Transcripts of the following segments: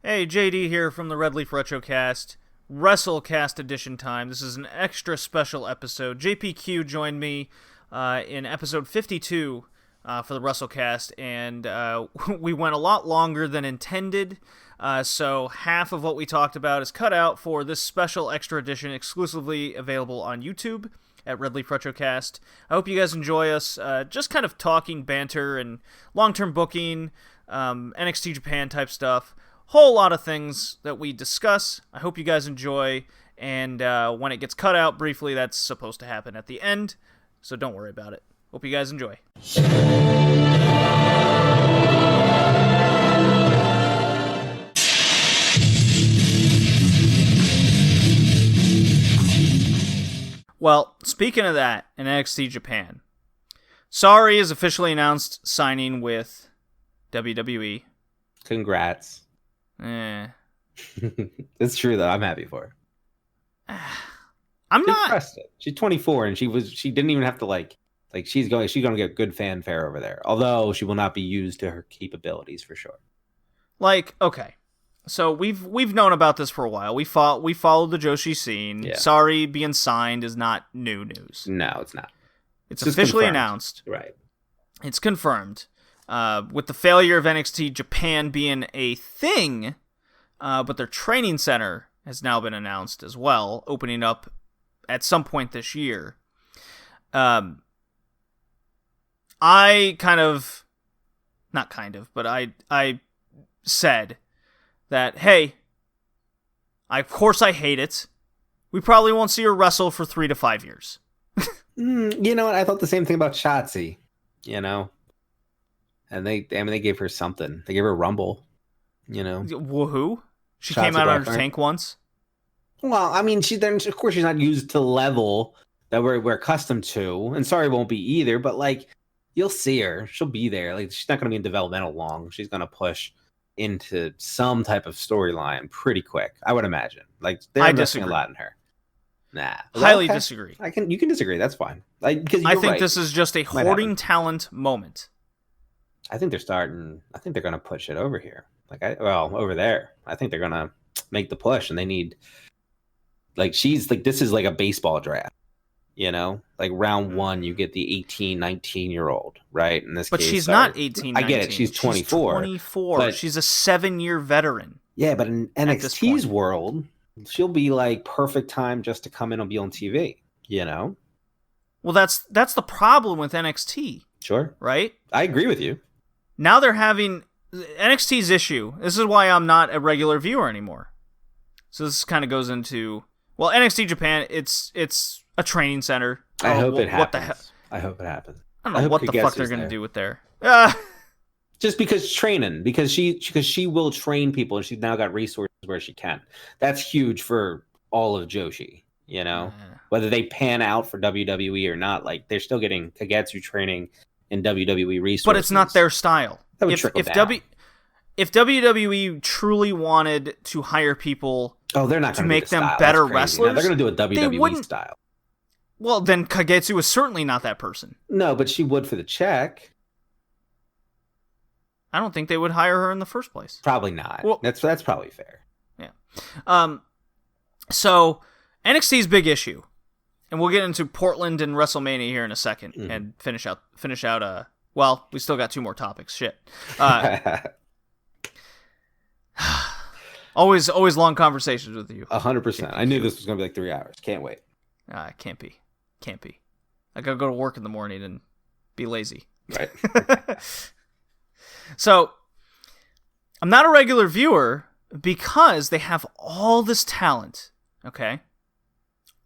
Hey, JD here from the RedLeafRetrocast, WrestleCast edition time. This is an extra special episode. JPQ joined me in episode 52 for the WrestleCast, and we went a lot longer than intended, so half of what we talked about is cut out for this special extra edition exclusively available on YouTube at RedLeafRetrocast. I hope you guys enjoy us just kind of talking banter and long-term booking, NXT Japan type stuff. Whole lot of things that we discuss. I hope you guys enjoy, and when it gets cut out briefly, that's supposed to happen at the end, so don't worry about it. Hope you guys enjoy. Well, speaking of that, in NXT Japan, Sari is officially announced signing with WWE. Congrats. It's true though. I'm happy for her. I'm not impressed. She's 24 and she didn't even have to like she's going to get good fanfare over there. Although she will not be used to her capabilities for sure. Like, okay. So we've known about this for a while. We followed the Joshi scene. Yeah. Sari being signed is not new news. No, it's not. It's officially confirmed. announced. Right. It's confirmed. With the failure of NXT Japan being a thing, but their training center has now been announced as well, opening up at some point this year. I said that, hey, of course I hate it. We probably won't see her wrestle for 3 to 5 years. You know what? I thought the same thing about Shotzi. You know. And they gave her something. They gave her a Rumble, you know. Woohoo! She Shots came out on her Blackburn. tank once. Well, I mean, of course she's not used to the level that we're accustomed to, and Sorry won't be either. But like, you'll see her; she'll be there. Like, she's not going to be in developmental long. She's going to push into some type of storyline pretty quick, I would imagine. Like, they're investing a lot in her. Nah, highly disagree. You can disagray. That's fine. Like, because I think this is just a hoarding talent moment. I think they're going to push it over here. Over there. I think they're going to make the push, and they need, this is like a baseball draft, you know? Like, round 1, you get the 18, 19-year-old, right? In this but case, she's not 18, 19. I get it. She's 24. She's 24. She's a 7-year veteran. Yeah, but in NXT's world, she'll be, like, perfect time just to come in and be on TV, you know? Well, that's the problem with NXT. Sure. Right? I agree with you. Now they're having NXT's issue. This is why I'm not a regular viewer anymore. So this kind of goes into, well, NXT Japan. It's a training center. I hope it happens. What the hell? I hope it happens. I don't know what the fuck they're gonna do with there. Just because she will train people, and she's now got resources where she can. That's huge for all of Joshi. You know, whether they pan out for WWE or not, like they're still getting Kagetsu training in WWE resources. But it's not their style. That would trickle down. If WWE truly wanted to hire people, they're not to make them better wrestlers, no, they're going to do a WWE style. Well, then Kagetsu is certainly not that person. No, but she would for the check. I don't think they would hire her in the first place. Probably not. Well, that's probably fair. Yeah. So NXT's big issue, and we'll get into Portland and WrestleMania here in a second, and finish out. Well, we still got 2 more topics. Shit. Always long conversations with you. 100%. I knew this was going to be like 3 hours. Can't wait. Can't be. I gotta go to work in the morning and be lazy. Right. So, I'm not a regular viewer because they have all this talent. Okay?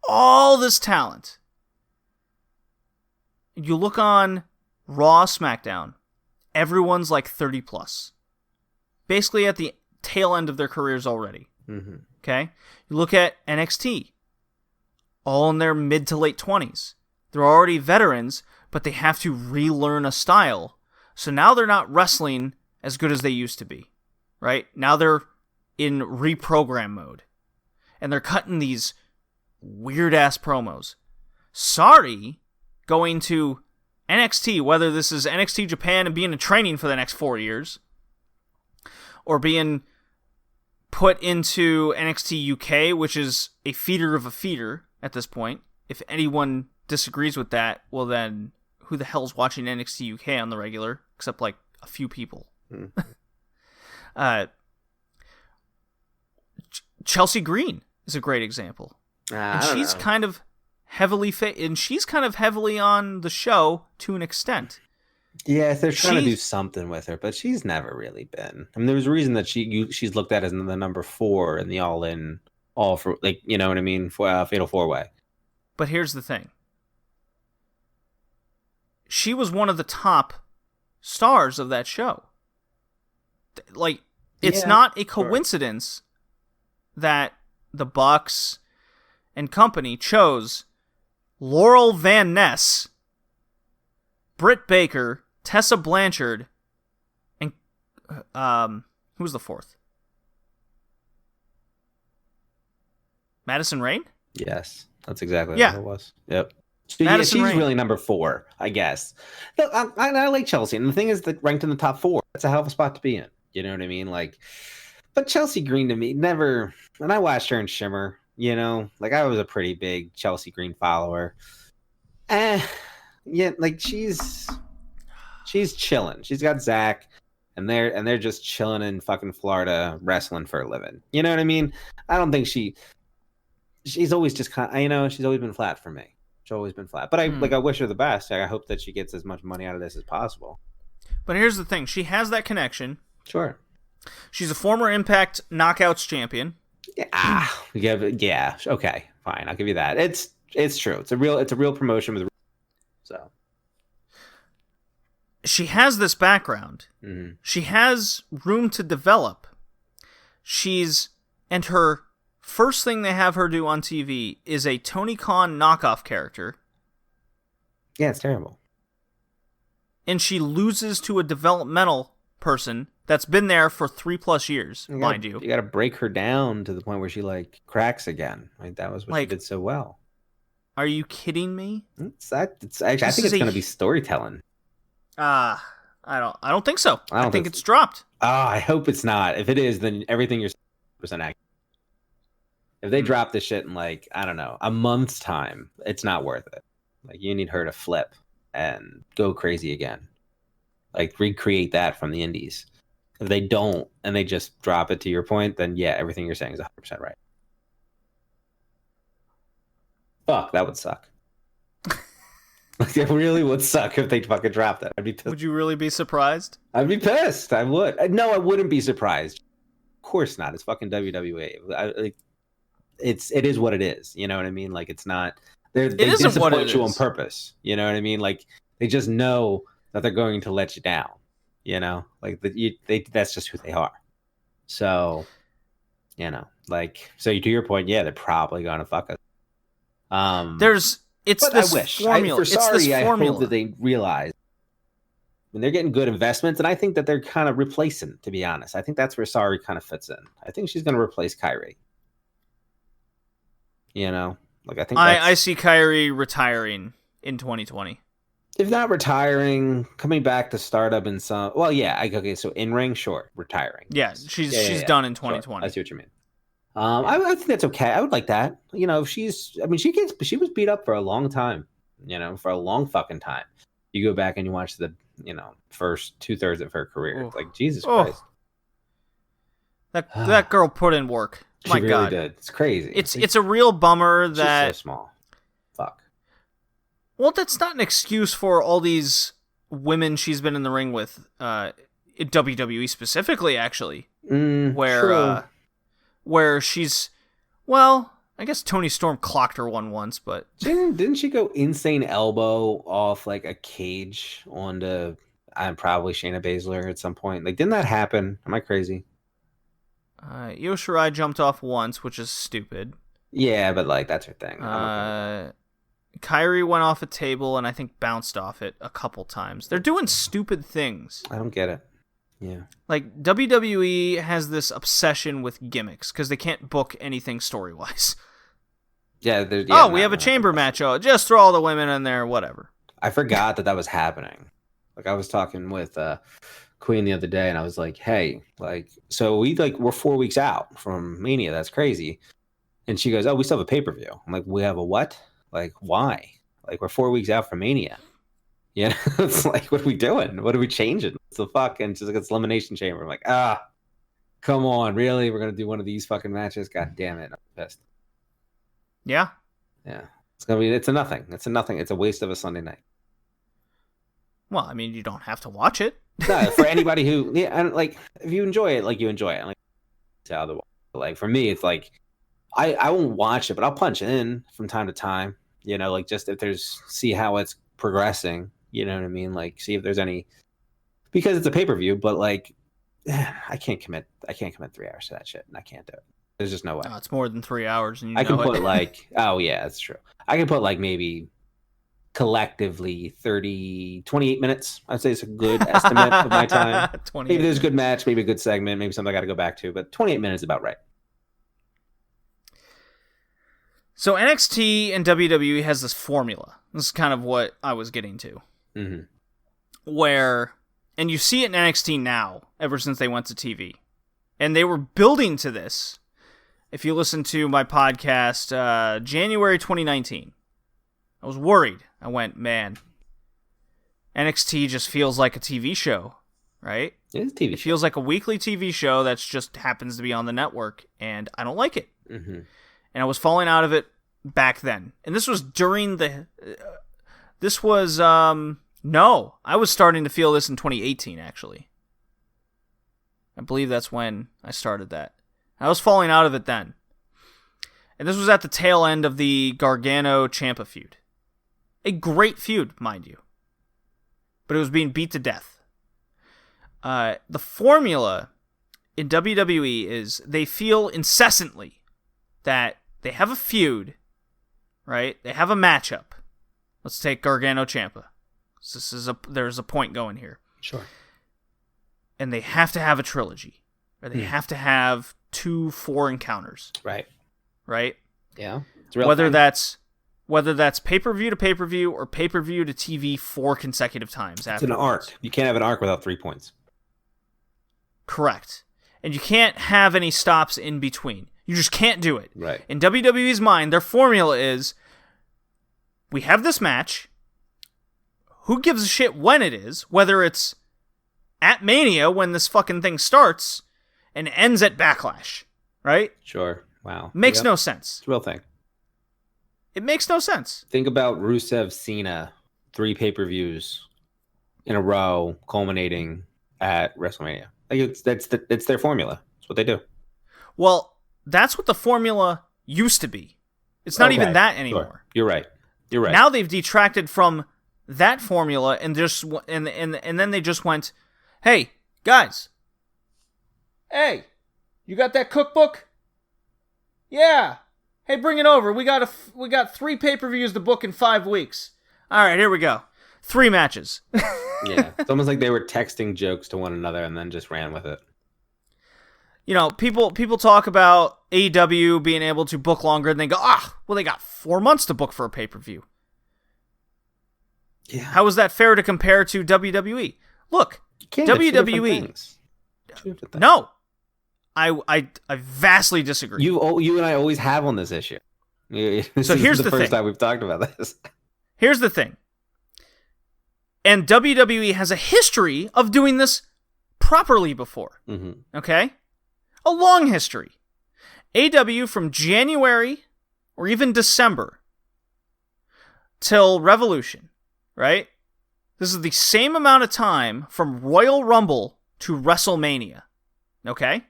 All this talent. You look on Raw, SmackDown, everyone's like 30 plus. Basically at the tail end of their careers already. Mm-hmm. Okay? You look at NXT, all in their mid to late 20s. They're already veterans, but they have to relearn a style. So now they're not wrestling as good as they used to be. Right? Now they're in reprogram mode. And they're cutting these weird-ass promos. Sari going to NXT, whether this is NXT Japan and being in training for the next 4 years, or being put into NXT UK, which is a feeder of a feeder at this point. If anyone disagrees with that, well then, who the hell's watching NXT UK on the regular? Except like a few people. Chelsea Green is a great example. And she's kind of heavily on the show to an extent. Yeah, they're trying to do something with her, but she's never really been. I mean, there was a reason that she's looked at as the number 4 in the all for like, you know what I mean, for Fatal 4-Way. But here's the thing: she was one of the top stars of that show. Like, it's not a coincidence that the Bucks and company chose Laurel Van Ness, Britt Baker, Tessa Blanchard, and who was the 4th? Madison Rayne? Yes, that's exactly what it was. Yep. So, she's Rayne. Really number 4, I guess. Look, I like Chelsea, and the thing is that ranked in the top 4. That's a hell of a spot to be in. You know what I mean? Like, but Chelsea Green to me never. And I watched her in Shimmer. You know, like I was a pretty big Chelsea Green follower. Yeah, like she's chilling. She's got Zach, and they're just chilling in fucking Florida, wrestling for a living. You know what I mean? I don't think she's always just kind of, you know, she's always been flat for me. She's always been flat. But I wish her the best. I hope that she gets as much money out of this as possible. But here's the thing: she has that connection. Sure. She's a former Impact Knockouts champion. Yeah. Okay, fine. I'll give you that. It's true. It's a real promotion with. So. She has this background. Mm-hmm. She has room to develop. And her first thing they have her do on TV is a Tony Khan knockoff character. Yeah, it's terrible. And she loses to a developmental person that's been there for 3+ years, mind you. You got to break her down to the point where she like cracks again. Like that was what she did so well. Are you kidding me? I think it's going to be storytelling. I don't think so. I think it's dropped. I hope it's not. If it is, then everything you're 100% accurate. If they drop this shit in like, I don't know, a month's time, it's not worth it. Like you need her to flip and go crazy again. Like recreate that from the indies. If they don't and they just drop it to your point, then yeah, everything you're saying is 100% right. Fuck, that would suck. Like it really would suck if they fucking dropped that. I'd be pissed. Would you really be surprised? I'd be pissed. I would. No, I wouldn't be surprised. Of course not. It's fucking WWE. It is what it is. You know what I mean? Like it's not. They disappoint you on purpose. You know what I mean? Like they just know that they're going to let you down. You know, like that's just who they are. So, you know, like to your point, yeah, they're probably gonna fuck us. It's this formula. I hope that they realize when they're getting good investments, and I think that they're kind of replacing. To be honest, I think that's where Sari kind of fits in. I think she's going to replace Kyrie. You know, like I think I see Kyrie retiring in 2020. If not retiring, coming back to startup in some. Well, yeah, okay. So in ring, sure, retiring. Yeah, she's done in 2020. Sure. I see what you mean. I think that's okay. I would like that. You know, she was beat up for a long time, you know, for a long fucking time. You go back and you watch the, you know, first 2/3 of her career. It's like, Jesus Christ. That girl put in work. She really did. It's crazy. It's a real bummer that she's so small. Fuck. Well, that's not an excuse for all these women she's been in the ring with, in WWE specifically, actually. Where she's, well, I guess Toni Storm clocked her one once, but didn't she go insane elbow off like a cage onto probably Shayna Baszler at some point? Like, didn't that happen? Am I crazy? Io Shirai jumped off once, which is stupid. Yeah, but like that's her thing. Kyrie went off a table and I think bounced off it a couple times. They're doing stupid things. I don't get it. Yeah. Like, WWE has this obsession with gimmicks because they can't book anything story-wise. Yeah. We have a chamber match. Oh, just throw all the women in there, whatever. I forgot that was happening. Like, I was talking with Queen the other day, and I was like, "Hey, like, so we're 4 weeks out from Mania. That's crazy." And she goes, "Oh, we still have a pay-per-view." I'm like, "We have a what? Like, why? Like, we're 4 weeks out from Mania. You know, it's like, what are we doing? What are we changing? What the fuck?" And she's like, "It's Elimination Chamber." I'm like, come on, really? We're gonna do one of these fucking matches? God damn it! I'm pissed. Yeah. Yeah, it's a nothing. It's a nothing. It's a waste of a Sunday night. Well, I mean, you don't have to watch it. No, for anybody who, yeah, and like, if you enjoy it, like, you enjoy it. Like, it's out of the way. Like, for me, it's like, I won't watch it, but I'll punch in from time to time. You know, like, just if see how it's progressing. You know what I mean? Like, see if there's any, because it's a pay-per-view. But like, I can't commit 3 hours to that shit, and I can't do it. There's just no way. Oh, it's more than 3 hours, and I can put like, oh yeah, that's true. I can put like maybe collectively 28 minutes. I'd say it's a good estimate of my time. Maybe there's a good match, maybe a good segment, maybe something I got to go back to, but 28 minutes is about right. So NXT and WWE has this formula. This is kind of what I was getting to. Mm-hmm. Where, and you see it in NXT now, ever since they went to TV. And they were building to this. If you listen to my podcast, January 2019, I was worried. I went, man, NXT just feels like a TV show, right? It's a TV show. It feels like a weekly TV show that just happens to be on the network, and I don't like it. Mm-hmm. And I was falling out of it back then. And this was during the... No, I was starting to feel this in 2018, actually. I believe that's when I started that. I was falling out of it then. And this was at the tail end of the Gargano-Ciampa feud. A great feud, mind you. But it was being beat to death. The formula in WWE is they feel incessantly that they have a feud, right? They have a matchup. Let's take Gargano-Ciampa. There's a point going here. Sure. And they have to have a trilogy. Or they have to have 2-4 encounters. Right. Right? Yeah. Whether that's pay-per-view to pay-per-view or pay-per-view to TV 4 consecutive times. It's an arc. You can't have an arc without 3 points. Correct. And you can't have any stops in between. You just can't do it. Right. In WWE's mind, their formula is, we have this match. Who gives a shit when it is? Whether it's at Mania when this fucking thing starts and ends at Backlash. Right? Sure. Wow. Makes no sense. It's a real thing. It makes no sense. Think about Rusev Cena, 3 pay-per-views in a row, culminating at WrestleMania. Like, it's their formula. It's what they do. Well, that's what the formula used to be. It's not even that anymore. Sure. You're right. Now they've detracted from that formula and then they just went, "Hey, guys. Hey, you got that cookbook? Yeah. Hey, bring it over. We got 3 pay-per-views to book in 5 weeks. All right, here we go. 3 matches." Yeah, it's almost like they were texting jokes to one another and then just ran with it. You know, people talk about AEW being able to book longer, and they go, well, they got 4 months to book for a pay-per-view. Yeah. How is that fair to compare to WWE? Look, WWE. No, I vastly disagree. You and I always have on this issue. So here's the first thing. time we've talked about this. Here's the thing. And WWE has a history of doing this properly before. Mm-hmm. Okay? A long history. AEW from January or even December till Revolution, right? This is the same amount of time from Royal Rumble to WrestleMania. Okay?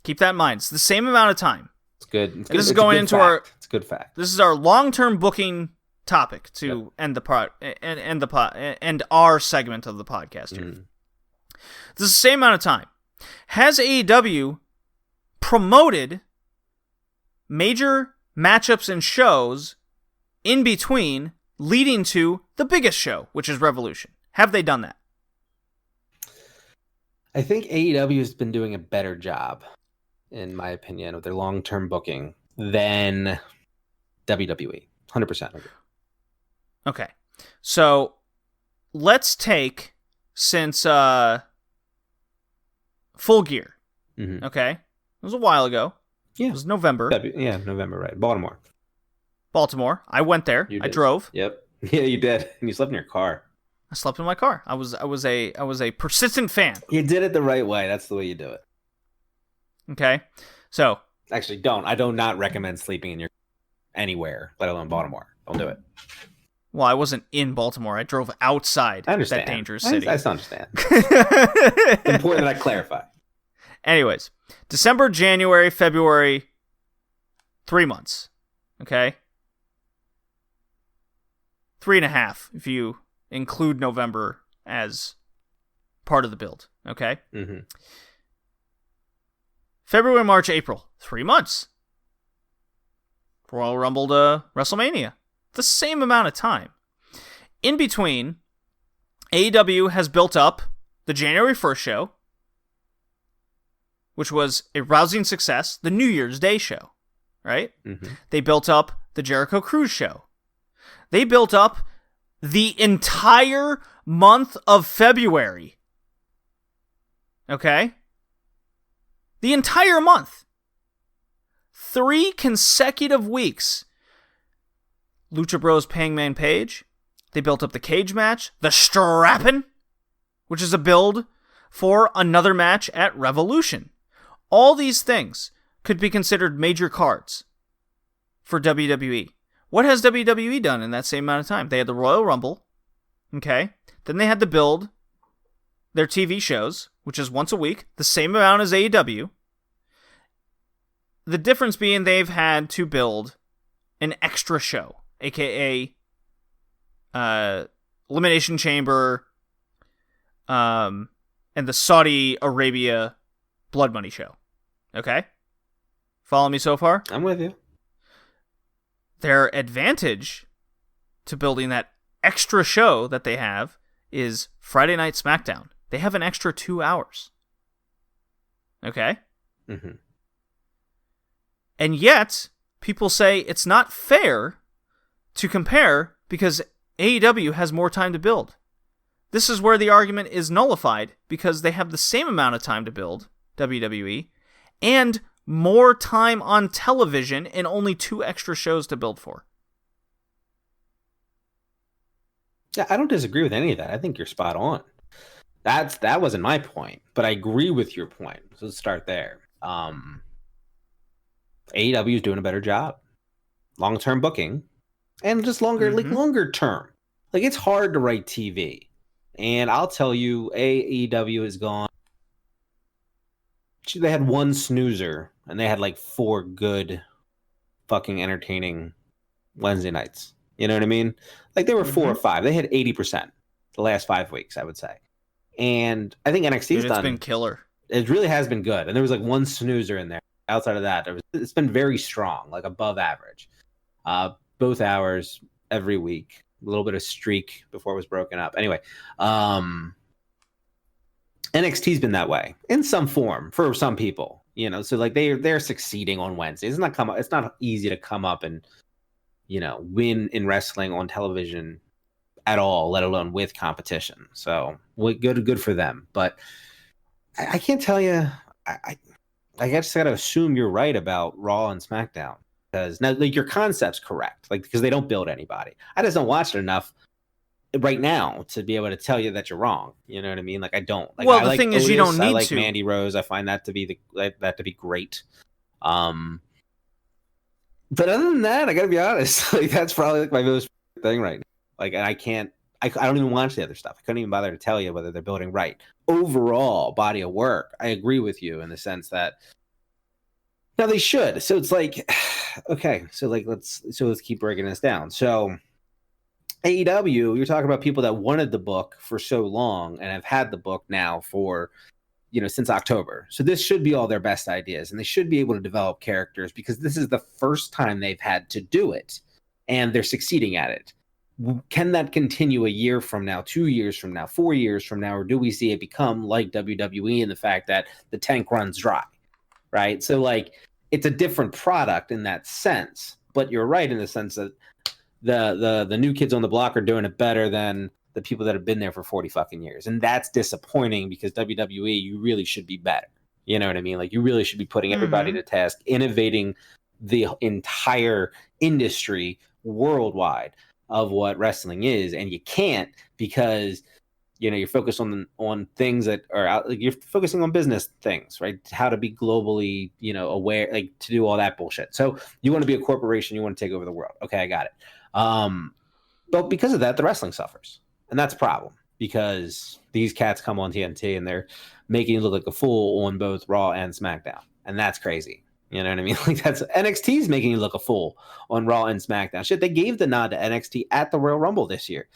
Keep that in mind. It's the same amount of time. It's good. It's good. This is going into It's a good fact. This is our long-term booking topic to end our segment of the podcast here. This is the same amount of time. Has AEW promoted major matchups and shows in between leading to the biggest show, which is Revolution? Have they done that? I think AEW has been doing a better job, in my opinion, of their long-term booking than WWE. 100%. Okay. So let's take since Full Gear. Mm-hmm. Okay, it was a while ago. Yeah, it was November. November, right? Baltimore. I went there. I drove. Yep. Yeah, you did. And you slept in your car. I slept in my car. I was a persistent fan. You did it the right way. That's the way you do it. Okay, so actually, I do not recommend sleeping in your anywhere, let alone Baltimore. Don't do it. Well, I wasn't in Baltimore. I drove outside that dangerous city. I understand. Important that I clarify. Anyways, December, January, February, 3 months. Okay? 3.5 if you include November as part of the build. Okay? Mm-hmm. February, March, April. 3 months. Royal Rumble to WrestleMania. The same amount of time. In between, AEW has built up the January 1st show, which was a rousing success, the New Year's Day show, right? Mm-hmm. They built up the Jericho Cruise show. They built up the entire month of February. Okay? The entire month. 3 consecutive weeks. Lucha Bros Hangman Page. They built up the cage match. The Strappin', which is a build for another match at Revolution. All these things could be considered major cards for WWE. What has WWE done in that same amount of time? They had the Royal Rumble. Okay. Then they had to build their TV shows, which is once a week, the same amount as AEW. The difference being they've had to build an extra show, aka Elimination Chamber, and the Saudi Arabia Blood Money show. Okay? Follow me so far? I'm with you. Their advantage to building that extra show that they have is Friday Night SmackDown. They have an extra 2 hours. Okay? Mm-hmm. And yet, people say it's not fair to compare because AEW has more time to build. This is where the argument is nullified because they have the same amount of time to build, WWE, and more time on television and only 2 extra shows to build for. Yeah, I don't disagree with any of that. I think you're spot on. That wasn't my point, but I agree with your point. So let's start there. AEW is doing a better job. Long-term booking and just longer term. Like, it's hard to write TV. And I'll tell you, AEW is gone. They had one snoozer and they had like 4 good fucking entertaining Wednesday nights. You know what I mean? Like, there were 4 or 5. They had 80% the last 5 weeks, I would say. And I think NXT's done. It's been killer. It really has been good. And there was like one snoozer in there. Outside of that, it's been very strong, like above average. Both hours every week. A little bit of streak before it was broken up. Anyway, NXT's been that way in some form for some people, you know. So like they're succeeding on Wednesdays. It's not easy to come up and, you know, win in wrestling on television at all, let alone with competition. So good for them. But I can't tell you. I just got to assume you're right about Raw and SmackDown, because now, like, your concept's correct, like, because they don't build anybody. I just don't watch it enough right now to be able to tell you that you're wrong. You know what I mean? Like, I don't. Like, well, the thing Otis, is, you don't need I like to. Mandy Rose. I find that to be great. But other than that, I got to be honest. Like, that's probably like my most thing right now. Like, and I don't even watch the other stuff. I couldn't even bother to tell you whether they're building right. Overall body of work, I agree with you in the sense that now they should. So it's like, okay, so let's keep breaking this down. So AEW, you're talking about people that wanted the book for so long and have had the book now for, you know, since October. So this should be all their best ideas, and they should be able to develop characters because this is the first time they've had to do it, and they're succeeding at it. Can that continue a year from now, 2 years from now, 4 years from now, or do we see it become like WWE in the fact that the tank runs dry, right? So, like, it's a different product in that sense, but you're right in the sense that the new kids on the block are doing it better than the people that have been there for 40 fucking years. And that's disappointing because WWE, you really should be better. You know what I mean? Like, you really should be putting everybody to task, innovating the entire industry worldwide of what wrestling is. And you can't because, you know, you're focused on things that are out. Like, you're focusing on business things, right? How to be globally, you know, aware, like to do all that bullshit. So you want to be a corporation, you want to take over the world. Okay, I got it. But because of that, the wrestling suffers. And that's a problem because these cats come on TNT and they're making you look like a fool on both Raw and SmackDown. And that's crazy. You know what I mean? Like, that's NXT's making you look a fool on Raw and SmackDown. Shit, they gave the nod to NXT at the Royal Rumble this year.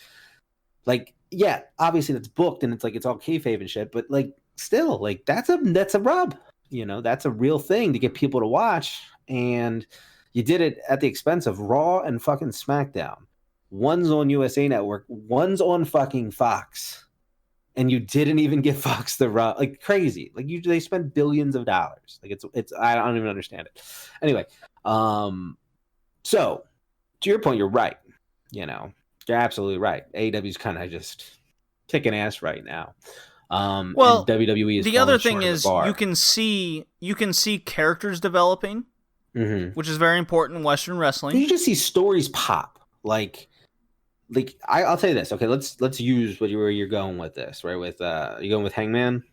Like, yeah, obviously that's booked and it's like it's all kayfabe and shit, but like still, like that's a rub. You know, that's a real thing to get people to watch. And you did it at the expense of Raw and fucking SmackDown. One's on USA Network, one's on fucking Fox. And you didn't even give Fox the rub. Like, crazy. Like, they spend billions of dollars. Like, it's I don't even understand it. Anyway, so to your point, you're right. You know, you're absolutely right. AEW's kind of just kicking ass right now. Well, and WWE is the other falling thing short of is the bar. you can see characters developing, which is very important in Western wrestling. You just see stories pop. Like I'll tell you this. Okay, let's use where you're going with this, right? With you going with Hangman?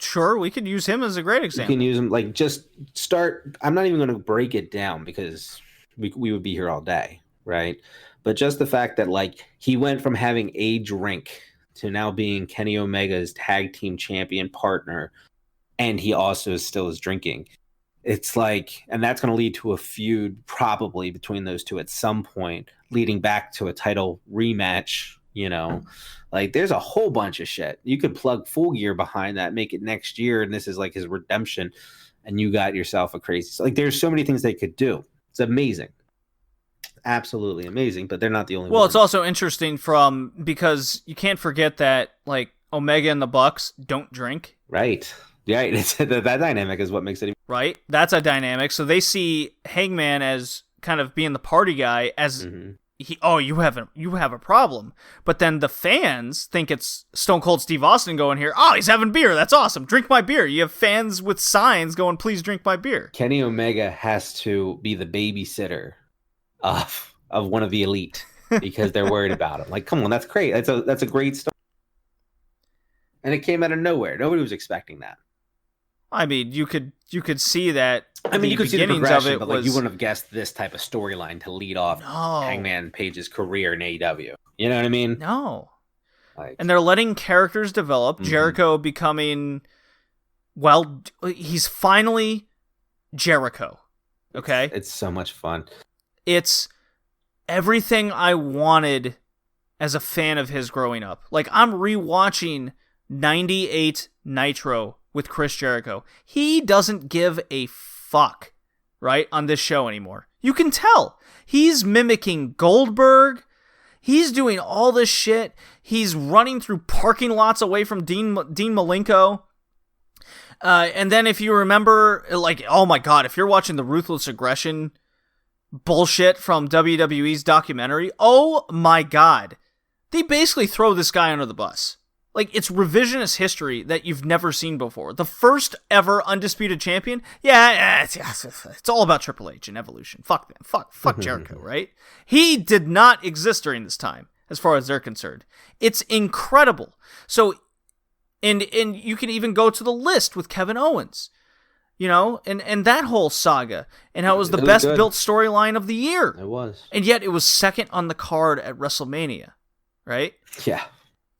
Sure, we could use him as a great example. You can use him. Like, just start. I'm not even going to break it down because we would be here all day, right? But just the fact that, like, he went from having a drink to now being Kenny Omega's tag team champion partner, and he also still is drinking. It's like, and that's going to lead to a feud probably between those two at some point, leading back to a title rematch. You know, like, there's a whole bunch of shit. You could plug Full Gear behind that, make it next year, and this is like his redemption, and you got yourself a crazy. So, like, there's so many things they could do. It's amazing. Absolutely amazing, but they're not the only Well, ones. it's also interesting because you can't forget that, like, Omega and the Bucks don't drink. Right. Yeah, that dynamic is what makes it. Right? That's a dynamic. So they see Hangman as kind of being the party guy, as you have a problem. But then the fans think it's Stone Cold Steve Austin going here. Oh, he's having beer. That's awesome. Drink my beer. You have fans with signs going, please drink my beer. Kenny Omega has to be the babysitter of one of the elite because they're worried about him. Like, come on, that's great. That's a great story. And it came out of nowhere. Nobody was expecting that. I mean, you could see that. I mean, you could see the progression, but like, you was... wouldn't have guessed this type of storyline to lead off Hangman Page's career in AEW. You know what I mean? No. Like, and they're letting characters develop. Jericho becoming, well, he's finally Jericho. Okay? It's so much fun. It's everything I wanted as a fan of his growing up. Like, I'm rewatching 98 Nitro with Chris Jericho. He doesn't give a fuck, right, on this show anymore. You can tell. He's mimicking Goldberg. He's doing all this shit. He's running through parking lots away from Dean Malenko. And then if you remember, like, oh my god, if you're watching the Ruthless Aggression bullshit from WWE's documentary, oh my god. They basically throw this guy under the bus. Like, it's revisionist history that you've never seen before. The first ever undisputed champion, it's all about Triple H and Evolution. Fuck them. Fuck Jericho, right? He did not exist during this time, as far as they're concerned. It's incredible. So, and you can even go to the list with Kevin Owens, you know, and that whole saga, and how it was the best built storyline of the year. It was. And yet it was second on the card at WrestleMania, right? Yeah.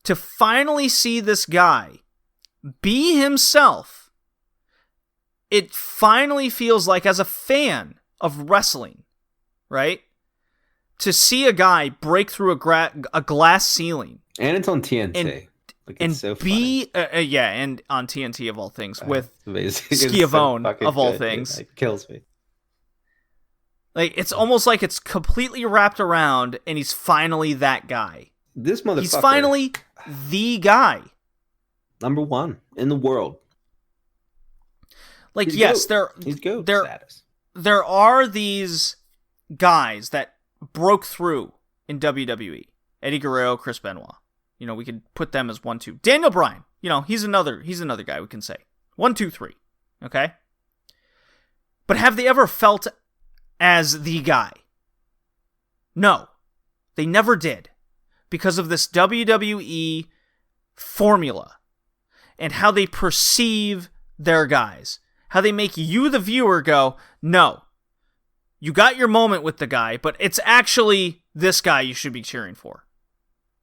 To finally see this guy be himself, it finally feels like, as a fan of wrestling, right? To see a guy break through a glass ceiling. And it's on TNT. And so be, and on TNT of all things, with Schiavone so of all things. It kills me. Like, it's almost like it's completely wrapped around, and he's finally that guy. This motherfucker. He's finally the guy. Number one in the world. Like, he's GOAT status. There are these guys that broke through in WWE, Eddie Guerrero, Chris Benoit. We could put them as 1, 2. Daniel Bryan, he's another guy we can say. 1, 2, 3. Okay? But have they ever felt as the guy? No. They never did. Because of this WWE formula and how they perceive their guys. How they make you, the viewer, go, no, you got your moment with the guy, but it's actually this guy you should be cheering for.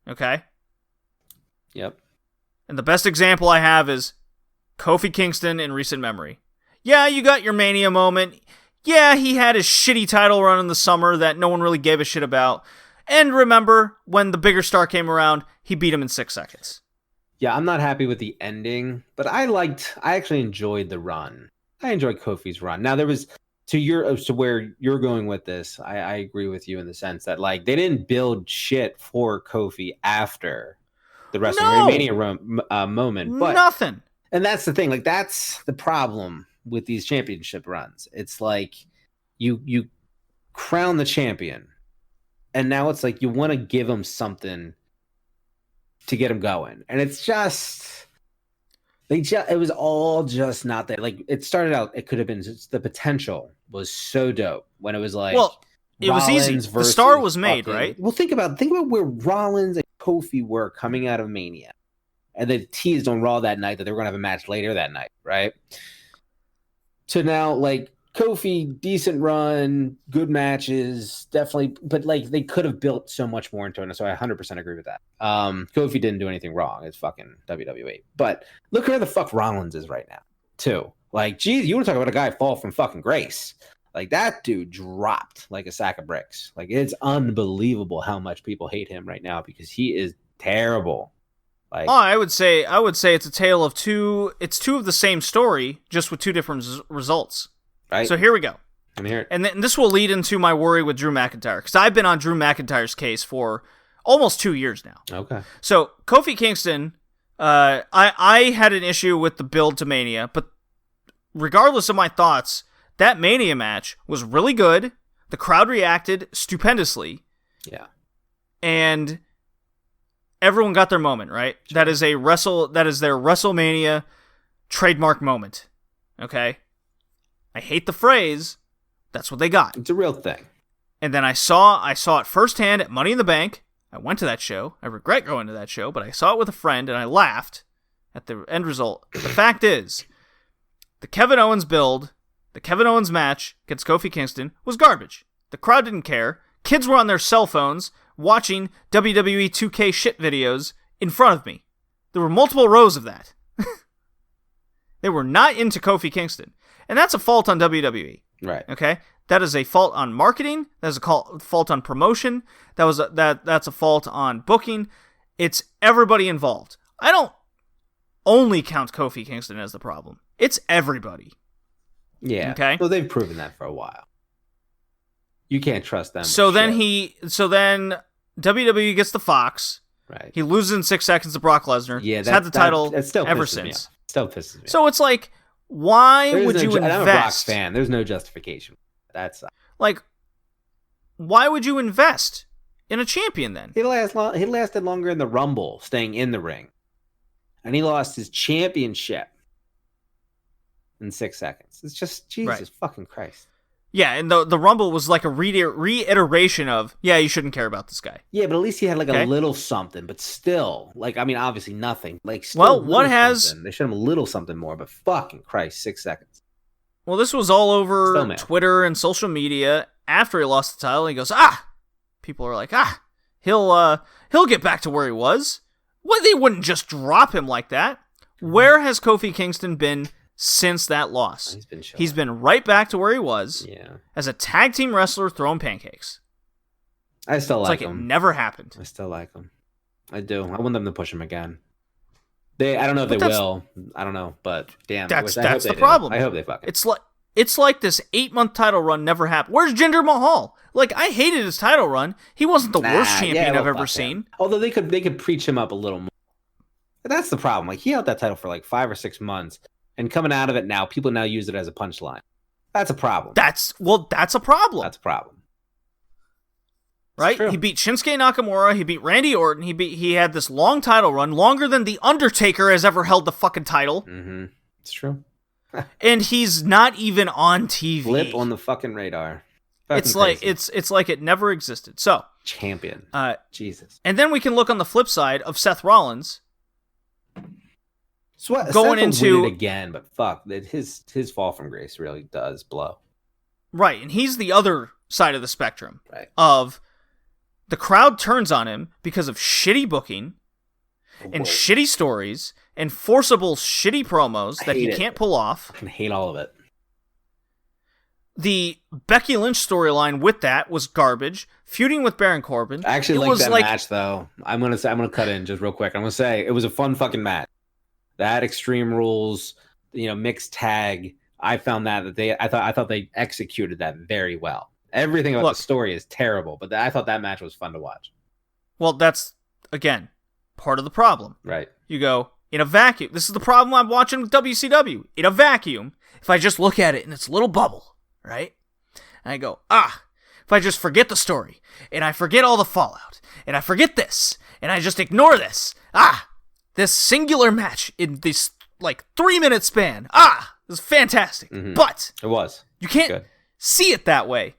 Okay? Yep. And the best example I have is Kofi Kingston in recent memory. Yeah, you got your Mania moment. Yeah, he had his shitty title run in the summer that no one really gave a shit about. And remember, when the bigger star came around, he beat him in 6 seconds. Yeah, I'm not happy with the ending, but I actually enjoyed the run. I enjoyed Kofi's run. Now, there was, to where you're going with this, I agree with you in the sense that, like, they didn't build shit for Kofi after the WrestleMania moment. But nothing. And that's the thing. Like, that's the problem with these championship runs. It's like you crown the champion, and now it's like you want to give him something to get him going. And it's just, it was all just not there. Like, it started out, it could have been, the potential was so dope when it was like, well, it was easy. The star was made, right? Well, think about where Rollins and Kofi were coming out of Mania. And they teased on Raw that night that they were going to have a match later that night, right? So now, like, Kofi, decent run, good matches, definitely, but like they could have built so much more into it. So I 100% agree with that. Kofi didn't do anything wrong. It's fucking WWE. But look where the fuck Rollins is right now, too. Like, geez, you want to talk about a guy fall from fucking grace? Like, that dude dropped like a sack of bricks. Like, it's unbelievable how much people hate him right now because he is terrible. Like, I would say it's a tale of two. It's two of the same story, just with two different results. Right. So here we go. I'm here. And this will lead into my worry with Drew McIntyre, because I've been on Drew McIntyre's case for almost 2 years now. Okay. So Kofi Kingston, I had an issue with the build to Mania, but regardless of my thoughts, that Mania match was really good. The crowd reacted stupendously. Yeah. And everyone got their moment, right? Sure. That is their WrestleMania trademark moment. Okay? I hate the phrase. That's what they got. It's a real thing. And then I saw it firsthand at Money in the Bank. I went to that show. I regret going to that show, but I saw it with a friend and I laughed at the end result. The fact is, the Kevin Owens build, the Kevin Owens match against Kofi Kingston was garbage. The crowd didn't care. Kids were on their cell phones watching WWE 2K shit videos in front of me. There were multiple rows of that. They were not into Kofi Kingston. And that's a fault on WWE. Right. Okay? That is a fault on marketing. That is a fault on promotion. That's a fault on booking. It's everybody involved. I don't only count Kofi Kingston as the problem. It's everybody. Yeah. Okay? Well, they've proven that for a while. You can't trust them. So then WWE gets the Fox. Right. He loses in 6 seconds to Brock Lesnar. Yeah, He's had the title ever since. It still pisses me off. So it's like, why would you invest? I'm a Brock fan. There's no justification. That's like, why would you invest in a champion then? He lasted longer in the Rumble, staying in the ring, and he lost his championship in 6 seconds. It's just Jesus fucking Christ. Yeah, and the Rumble was like a reiteration of, yeah, you shouldn't care about this guy. Yeah, but at least he had like a little something, but still, like, I mean, obviously nothing. Like, still well, what has something. They showed him a little something more, but fucking Christ, 6 seconds. Well, this was all over Twitter and social media after he lost the title. He goes, people are like, he'll get back to where he was. Well, they wouldn't just drop him like that. Where has Kofi Kingston been since that loss? He's been right back to where he was as a tag team wrestler throwing pancakes. I still like him. It never happened. I still like him. I do. I want them to push him again. I don't know if they will. I don't know, but damn, that's the problem. I hope they fucking. It's like this 8-month title run never happened. Where's Jinder Mahal? Like, I hated his title run. He wasn't the worst champion I've ever seen. Although they could preach him up a little more. But that's the problem. Like, he held that title for like 5 or 6 months. And coming out of it now, people now use it as a punchline. That's a problem. That's a problem. That's a problem. right? He beat Shinsuke Nakamura. He beat Randy Orton. He had this long title run, longer than The Undertaker has ever held the fucking title. Mm-hmm. It's true. And he's not even on TV. Flip on the fucking radar. It's like it's like it never existed. So champion. Jesus. And then we can look on the flip side of Seth Rollins. Seth going into win it again, but fuck, his fall from grace really does blow. Right, and he's the other side of the spectrum. Right. Of the crowd turns on him because of shitty booking and shitty stories and forcible shitty promos that he can't pull off. I hate all of it. The Becky Lynch storyline with that was garbage. Feuding with Baron Corbin. I actually liked that match, though. I'm gonna cut in just real quick. I'm gonna say it was a fun fucking match. That Extreme Rules, mixed tag. I found I thought they executed that very well. Everything about the story is terrible, but I thought that match was fun to watch. Well, that's again part of the problem. Right. You go in a vacuum. This is the problem I'm watching with WCW. In a vacuum, if I just look at it in its little bubble. Right? And I go, if I just forget the story, and I forget all the fallout, and I forget this, and I just ignore this, this singular match in this, 3-minute span, it was fantastic. Mm-hmm. But it was. You can't see it that way.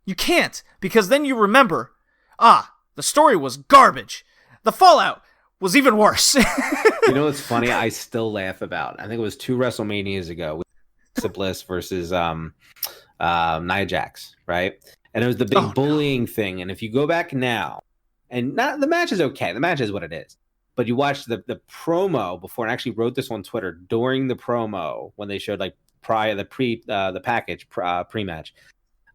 You can't, because then you remember, the story was garbage. The fallout was even worse. You know what's funny? I still laugh about. I think it was 2 WrestleManias ago. Bliss versus Nia Jax, right? And it was the big bullying thing. And if you go back now, and the match is okay, the match is what it is. But you watch the promo before, and I actually wrote this on Twitter during the promo when they showed the package pre-match.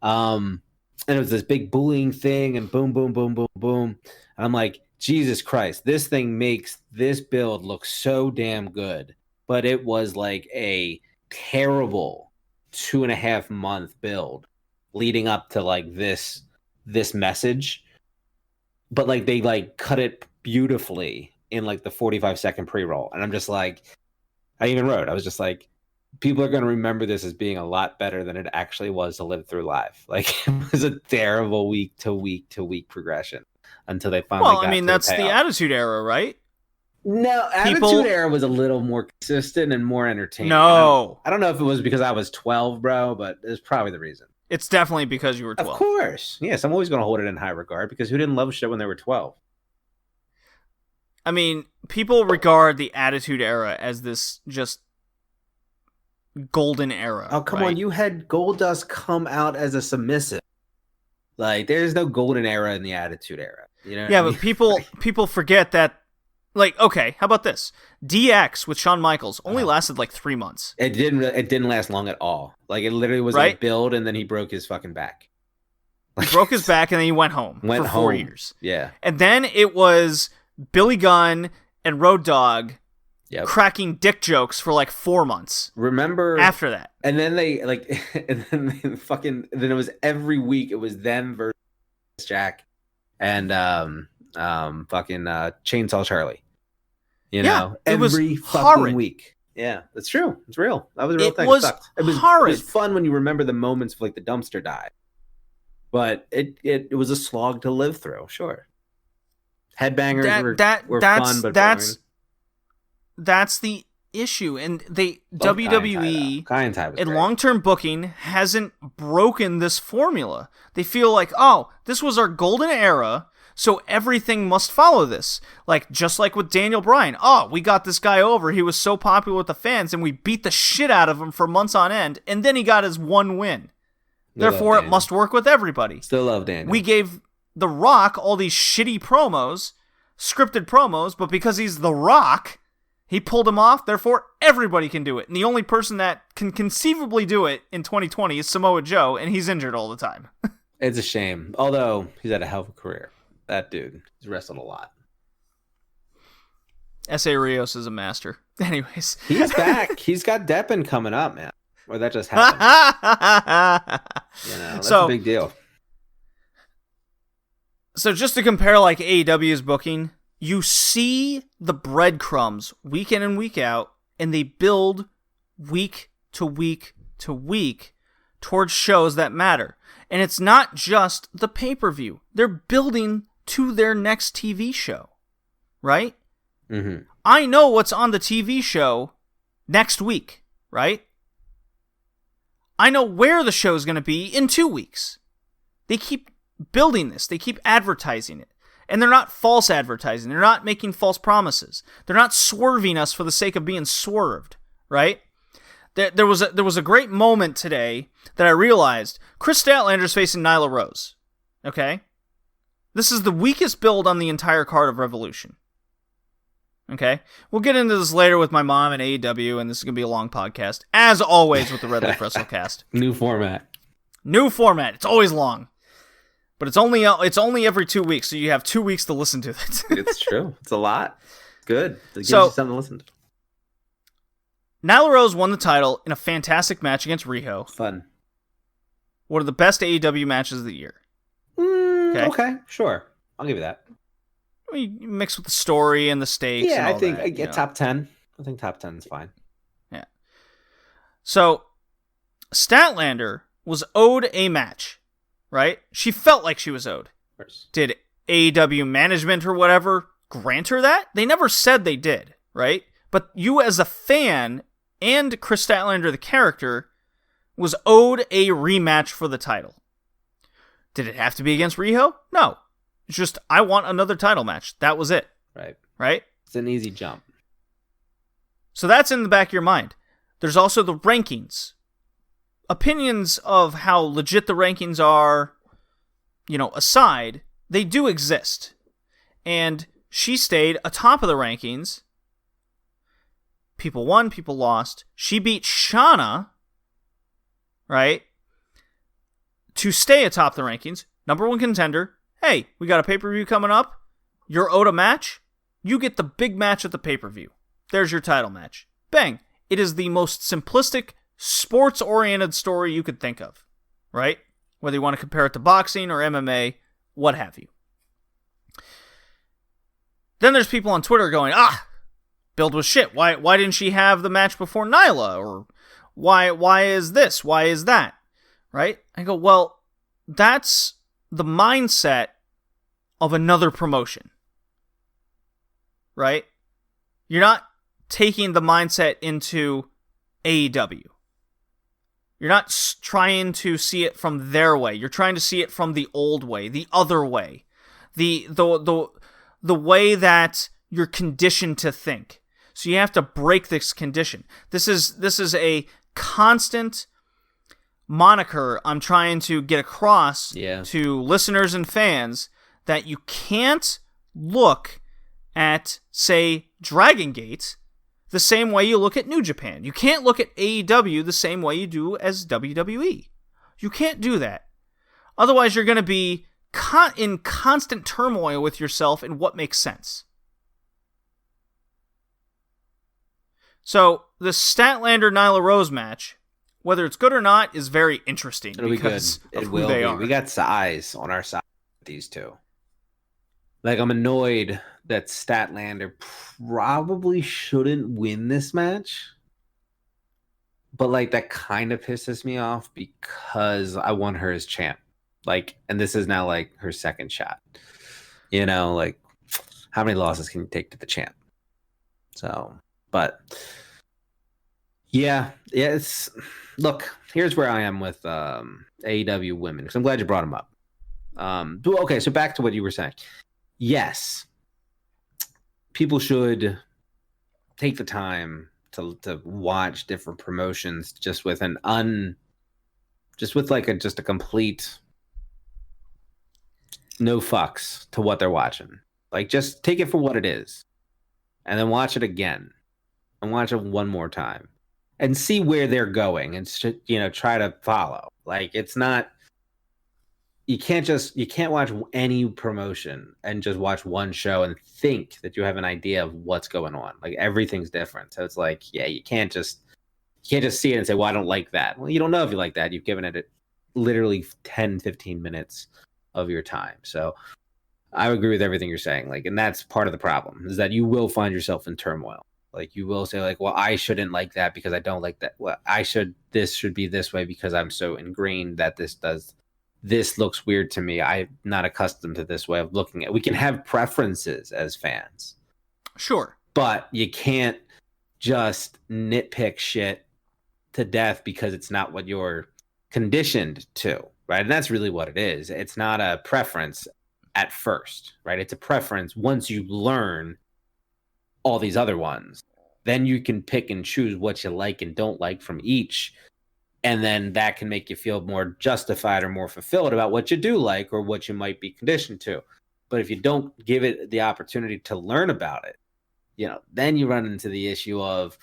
And it was this big bullying thing, and boom, boom, boom, boom, boom. And I'm like, Jesus Christ, this thing makes this build look so damn good. But it was like a terrible 2.5 month build leading up to this message, but they cut it beautifully in the 45-second pre-roll. And I'm just like, I was just like, people are going to remember this as being a lot better than it actually was to live through live. It was a terrible week to week to week progression until they finally that's the Attitude Era, right? No, Attitude Era was a little more consistent and more entertaining. No. I don't know if it was because I was 12, bro, but it's probably the reason. It's definitely because you were 12. Of course. Yes, I'm always going to hold it in high regard because who didn't love shit when they were 12? I mean, people regard the Attitude Era as this just golden era. Oh, come on. You had Goldust come out as a submissive. There's no golden era in the Attitude Era. You know? Yeah, but people forget that. Okay, how about this? DX with Shawn Michaels only lasted 3 months. It didn't last long at all. It literally was a build, and then he broke his fucking back. He broke his back, and then he went home for 4 years. Yeah. And then it was Billy Gunn and Road Dogg cracking dick jokes for 4 months. Remember after that? And then then it was every week. It was them versus Jack and Chainsaw Charlie. Every fucking horrid. week. Yeah, that's true. It's real. That was a real thing. It was horrid. It was fun when you remember the moments of the dumpster dive. But it was a slog to live through, sure. Headbangers were fun, but that's the issue. And WWE in long-term booking hasn't broken this formula. They feel this was our golden era, so everything must follow this. Just like with Daniel Bryan. We got this guy over. He was so popular with the fans, and we beat the shit out of him for months on end, and then he got his one win. Therefore, it must work with everybody. Still love Daniel. We gave The Rock all these shitty promos, scripted promos, but because he's The Rock, he pulled him off. Therefore, everybody can do it. And the only person that can conceivably do it in 2020 is Samoa Joe, and he's injured all the time. It's a shame. Although, he's had a hell of a career. That dude, he's wrestled a lot. S.A. Rios is a master. Anyways. He's back. He's got Deppen coming up, man. Or that just happened. That's a big deal. So just to compare AEW's booking, you see the breadcrumbs week in and week out, and they build week to week to week towards shows that matter. And it's not just the pay-per-view. They're building to their next TV show, right? Mm-hmm. I know what's on the TV show next week, right? I know where the show is going to be in 2 weeks. They keep building this. They keep advertising it. And they're not false advertising. They're not making false promises. They're not swerving us for the sake of being swerved, right? There was a great moment today that I realized Chris Statlander's facing Nyla Rose, okay? This is the weakest build on the entire card of Revolution. Okay? We'll get into this later with my mom and AEW, and this is going to be a long podcast. As always with the Red Leaf WrestleCast. New format. It's always long. But it's only every 2 weeks, so you have 2 weeks to listen to it. It's true. It's a lot. Good. It gives So, you something to listen to. Nyla Rose won the title in a fantastic match against Riho. Fun. One of the best AEW matches of the year. Okay, sure. I'll give you that. I mean, you mix with the story and the stakes. Yeah, and all I think that, I get top 10. I think top 10 is fine. Yeah. So, Statlander was owed a match, right? She felt like she was owed. Of course. Did AEW management or whatever grant her that? They never said they did, right? But you as a fan and Chris Statlander, the character, was owed a rematch for the title. Did it have to be against Riho? No. It's just, I want another title match. That was it. Right? It's an easy jump. So that's in the back of your mind. There's also the rankings. Opinions of how legit the rankings are, aside, they do exist. And she stayed atop of the rankings. People won, people lost. She beat Shauna, right? To stay atop the rankings. Number one contender. Hey, we got a pay-per-view coming up. You're owed a match. You get the big match at the pay-per-view. There's your title match. Bang. It is the most simplistic, sports-oriented story you could think of, right? Whether you want to compare it to boxing or MMA, what have you. Then there's people on Twitter going, build was shit. Why didn't she have the match before Nyla? Or why is this? Why is that? Right? I go, well, that's the mindset of another promotion. Right? You're not taking the mindset into AEW. You're not trying to see it from their way. You're trying to see it from the old way, the other way, the way that you're conditioned to think. So you have to break this condition. This is a constant moniker I'm trying to get across to listeners and fans, that you can't look at, say, Dragon Gate the same way you look at New Japan. You can't look at AEW the same way you do as WWE. You can't do that. Otherwise, you're going to be in constant turmoil with yourself in what makes sense. So, the Statlander-Nyla Rose match, whether it's good or not, is very interesting. It'll because be good. Of who they are. We got size on our side with these two. Like, I'm annoyed that Statlander probably shouldn't win this match. But, like, that kind of pisses me off because I want her as champ. Like, and this is now, like, her second shot. Like, how many losses can you take to the champ? So, but, yeah, it's... Look, here's where I am with AEW women, because I'm glad you brought them up. Okay, so back to what you were saying. Yes, people should take the time to watch different promotions just with a complete no fucks to what they're watching. Like, just take it for what it is, and then watch it again, and watch it one more time, and see where they're going, and try to follow. Like, it's not. You can't watch any promotion and just watch one show and think that you have an idea of what's going on. Like, everything's different. So it's like, yeah, you can't just see it and say, well, I don't like that. Well, you don't know if you like that. You've given it literally 10, 15 minutes of your time. So I agree with everything you're saying. Like, and that's part of the problem, is that you will find yourself in turmoil. Like you will say like, well, I shouldn't like that because I don't like that. Well, this should be this way because I'm so ingrained that this looks weird to me. I'm not accustomed to this way of looking at. We can have preferences as fans. Sure. But you can't just nitpick shit to death because it's not what you're conditioned to, right? And that's really what it is. It's not a preference at first, right? It's a preference once you learn all these other ones. Then you can pick and choose what you like and don't like from each. And then that can make you feel more justified or more fulfilled about what you do like or what you might be conditioned to. But if you don't give it the opportunity to learn about it, then you run into the issue of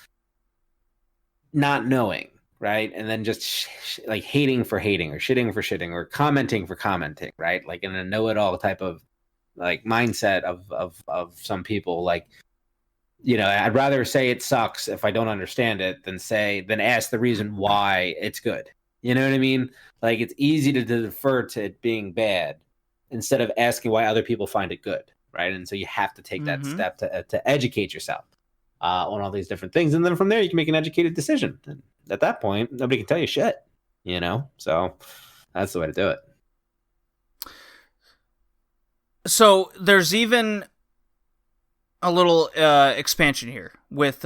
not knowing, right? And then just like hating for hating or shitting for shitting or commenting for commenting, right? Like in a know-it-all type of like mindset of some people. Like, I'd rather say it sucks if I don't understand it than ask the reason why it's good. You know what I mean? Like it's easy to defer to it being bad instead of asking why other people find it good, right? And so you have to take that step to educate yourself on all these different things, and then from there you can make an educated decision. And at that point, nobody can tell you shit, So that's the way to do it. So there's even a little expansion here with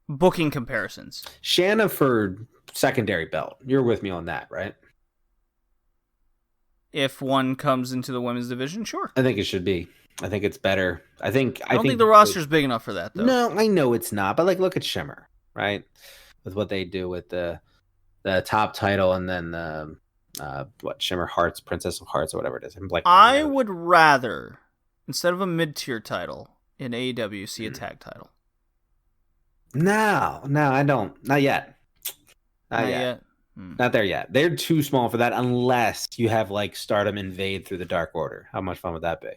booking comparisons. Shanna for secondary belt. You're with me on that, right? If one comes into the women's division, sure. I think it should be. I think it's better. I don't think the roster's big enough for that, though. No, I know it's not. But like, look at Shimmer, right? With what they do with the top title and then the Shimmer Hearts, Princess of Hearts, or whatever it is. I would rather, instead of a mid-tier title in AEW, see a tag title. No, I don't. Not yet. Not yet. Not there yet. They're too small for that unless you have like Stardom invade through the Dark Order. How much fun would that be?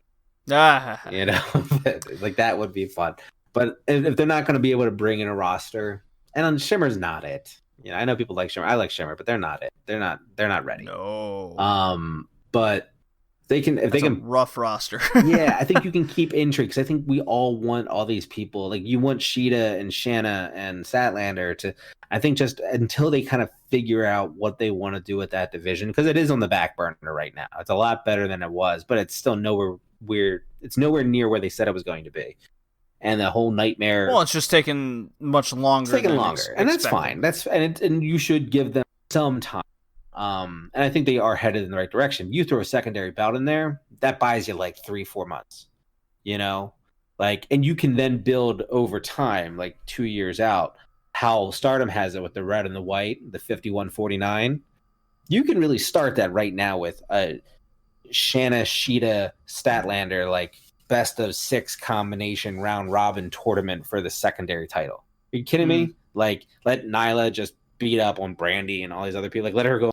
Like that would be fun. But if they're not going to be able to bring in a roster, and on Shimmer's not it. I know people like Shimmer. I like Shimmer, but they're not it. They're not ready. No. But they can if That's they can a rough roster. Yeah, I think you can keep intrigue because I think we all want all these people. Like you want Sheeta and Shanna and Statlander to. I think just until they kind of figure out what they want to do with that division, because it is on the back burner right now. It's a lot better than it was, but it's still nowhere near where they said it was going to be. And the whole nightmare. Well, it's just taking much longer. It's taking longer, and that's fine. And you should give them some time. And I think they are headed in the right direction. You throw a secondary bout in there, that buys you like 3-4 months. And you can then build over time, like 2 years out. How Stardom has it with the red and the white, the 51-49. You can really start that right now with a Shanna, Sheeta, Statlander, like best of 6 combination round robin tournament for the secondary title. Are you kidding me? Like, let Nyla just beat up on Brandy and all these other people. Like, let her go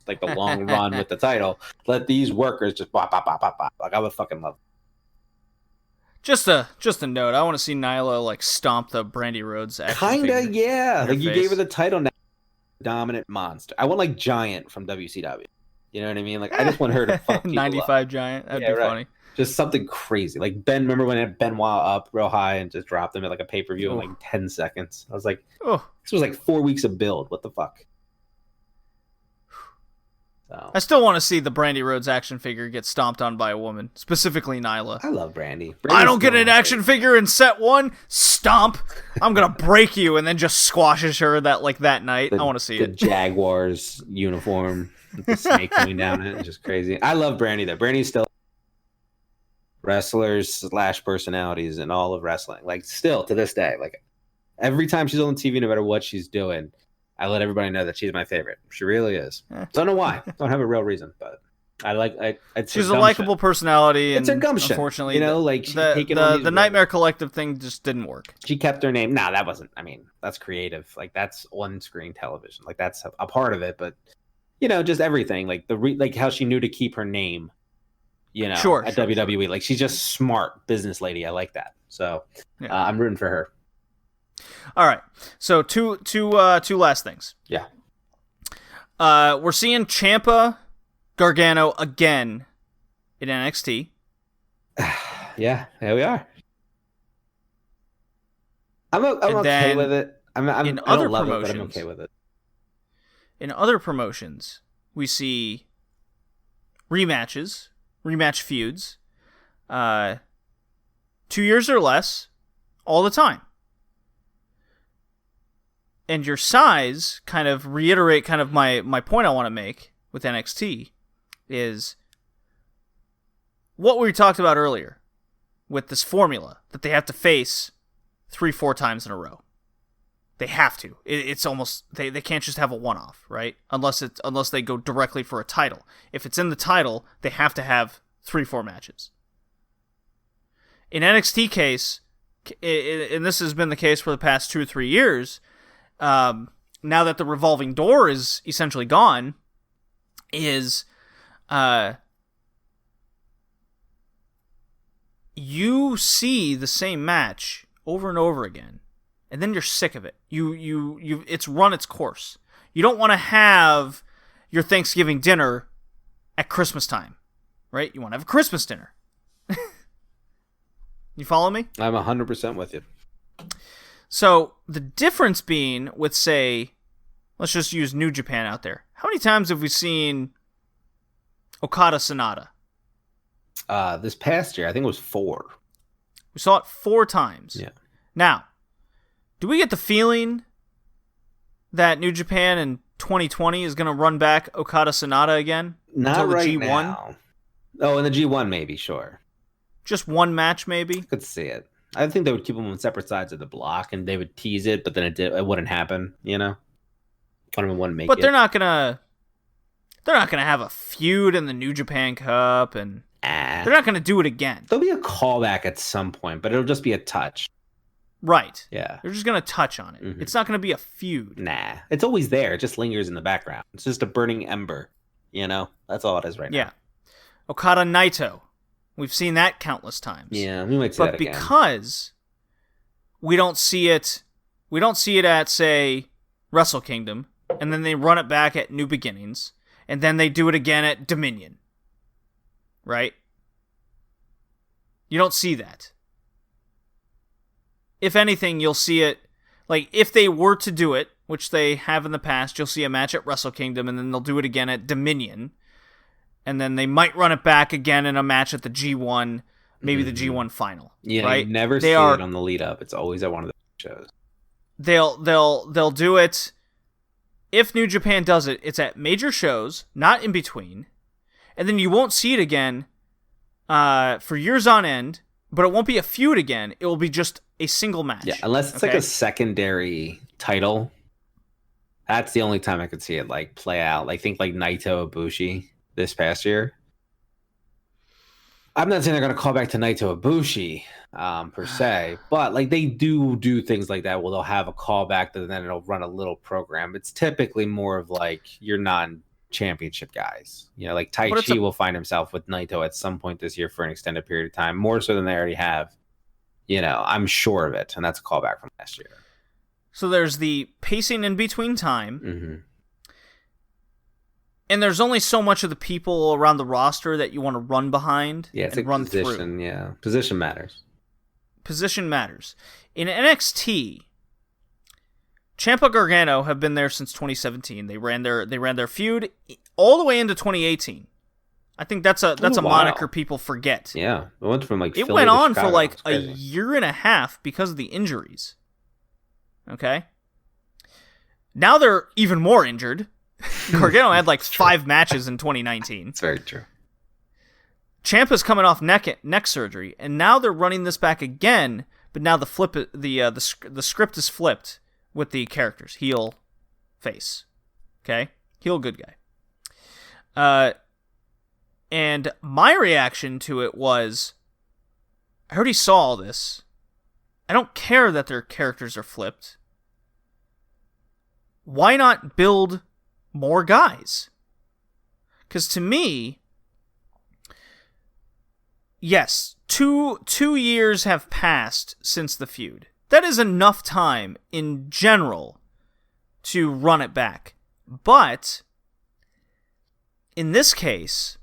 like the long run with the title. Let these workers just bop, bop, bop, bop, bop. Like, I would fucking love it. Just a note. I want to see Nyla like stomp the Brandy Rhodes action Kinda, yeah. Like you face. gave her the title now. Dominant monster. I want like Giant from WCW. You know what I mean? Like I just want her to fuck people 95 up. Giant. That'd be funny. Just something crazy. Like remember when it had Benoit up real high and just dropped him at like a pay-per-view in like 10 seconds? I was like, this was like 4 weeks of build. What the fuck? So. I still want to see the Brandy Rhodes action figure get stomped on by a woman, specifically Nyla. I love Brandy. I don't get an action figure in set 1. Stomp! I'm gonna break you, and then just squashes her that night. I want to see the Jaguars uniform with the snake coming down it. It's just crazy. I love Brandy though. Brandy's still wrestlers / personalities in all of wrestling. Like still to this day, like every time she's on TV, no matter what she's doing, I let everybody know that she's my favorite. She really is. Don't know why. Don't have a real reason, but she's a likable personality. It's her gumption. Unfortunately, like the Nightmare Collective thing just didn't work. She kept her name. Nah, that wasn't. I mean, that's creative. Like that's on-screen television. Like that's a part of it. But just everything. Like like how she knew to keep her name. Sure, at WWE. Sure. Like she's just smart business lady. I like that. So I'm rooting for her. All right, so two last things. Yeah. We're seeing Ciampa Gargano again in NXT. Yeah, there we are. I'm okay with it. I don't love it, but I'm okay with it. In other promotions, we see rematch feuds, 2 years or less, all the time. And your size kind of reiterate kind of my point I want to make with NXT is what we talked about earlier with this formula that they have to face 3-4 times in a row. They have to. It's almost they can't just have a one-off, right? Unless they go directly for a title. If it's in the title, they have to have 3-4 matches. In NXT case, and this has been the case for the past 2 or 3 years, now that the revolving door is essentially gone, is you see the same match over and over again, and then you're sick of it. It's run its course. You don't want to have your Thanksgiving dinner at Christmas time, right? You want to have a Christmas dinner. You follow me? I'm 100% with you. So the difference being with, say, let's just use New Japan out there. How many times have we seen Okada Sonata? This past year, I think it was 4. We saw it 4 times. Yeah. Now, do we get the feeling that New Japan in 2020 is going to run back Okada Sonata again? Not right G1? Now. Oh, in the G1 maybe, sure. Just one match maybe? I could see it. I think they would keep them on separate sides of the block, and they would tease it, but then it wouldn't happen, you know? One of them wouldn't make it. But they're not gonna have a feud in the New Japan Cup, and they're not gonna do it again. There'll be a callback at some point, but it'll just be a touch. Right. Yeah. They're just gonna touch on it. Mm-hmm. It's not gonna be a feud. Nah. It's always there. It just lingers in the background. It's just a burning ember, you know? That's all it is right now. Yeah. Okada Naito. We've seen that countless times. Yeah, we might see that again. But because we don't see it at, say, Wrestle Kingdom, and then they run it back at New Beginnings, and then they do it again at Dominion. Right? You don't see that. If anything, you'll see it, like, if they were to do it, which they have in the past, you'll see a match at Wrestle Kingdom, and then they'll do it again at Dominion. And then they might run it back again in a match at the G1, maybe the G1 final. Yeah, right? You never see it on the lead up. It's always at one of the shows. They'll do it. If New Japan does it, it's at major shows, not in between. And then you won't see it again for years on end, but it won't be a feud again. It will be just a single match. Yeah, unless it's like a secondary title. That's the only time I could see it like play out. Like think like Naito Ibushi this past year. I'm not saying they're going to call back to Naito Ibushi per se, but like they do things like that where they'll have a callback and then it'll run a little program. It's typically more of like your non-championship guys. You know, like Tai Chi will find himself with Naito at some point this year for an extended period of time, more so than they already have. You know, I'm sure of it, and that's a callback from last year. So there's the pacing in between time. Mm-hmm. And there's only so much of the people around the roster that you want to run behind and like run position, through. Yeah, position matters. Position matters. In NXT, Ciampa Gargano have been there since 2017. They ran their feud all the way into 2018. I think that's a moniker people forget. Yeah, it went from like it went on for like a year and a half because of the injuries. Okay, now they're even more injured. Gargano had like 5 matches in 2019. It's very true. Ciampa's coming off neck surgery, and now they're running this back again. But now the script is flipped with the characters: heel, face. Okay, heel, good guy. And my reaction to it was, I already saw all this. I don't care that their characters are flipped. Why not build more guys? Because to me, yes, two years have passed since the feud. That is enough time in general to run it back. But in this case,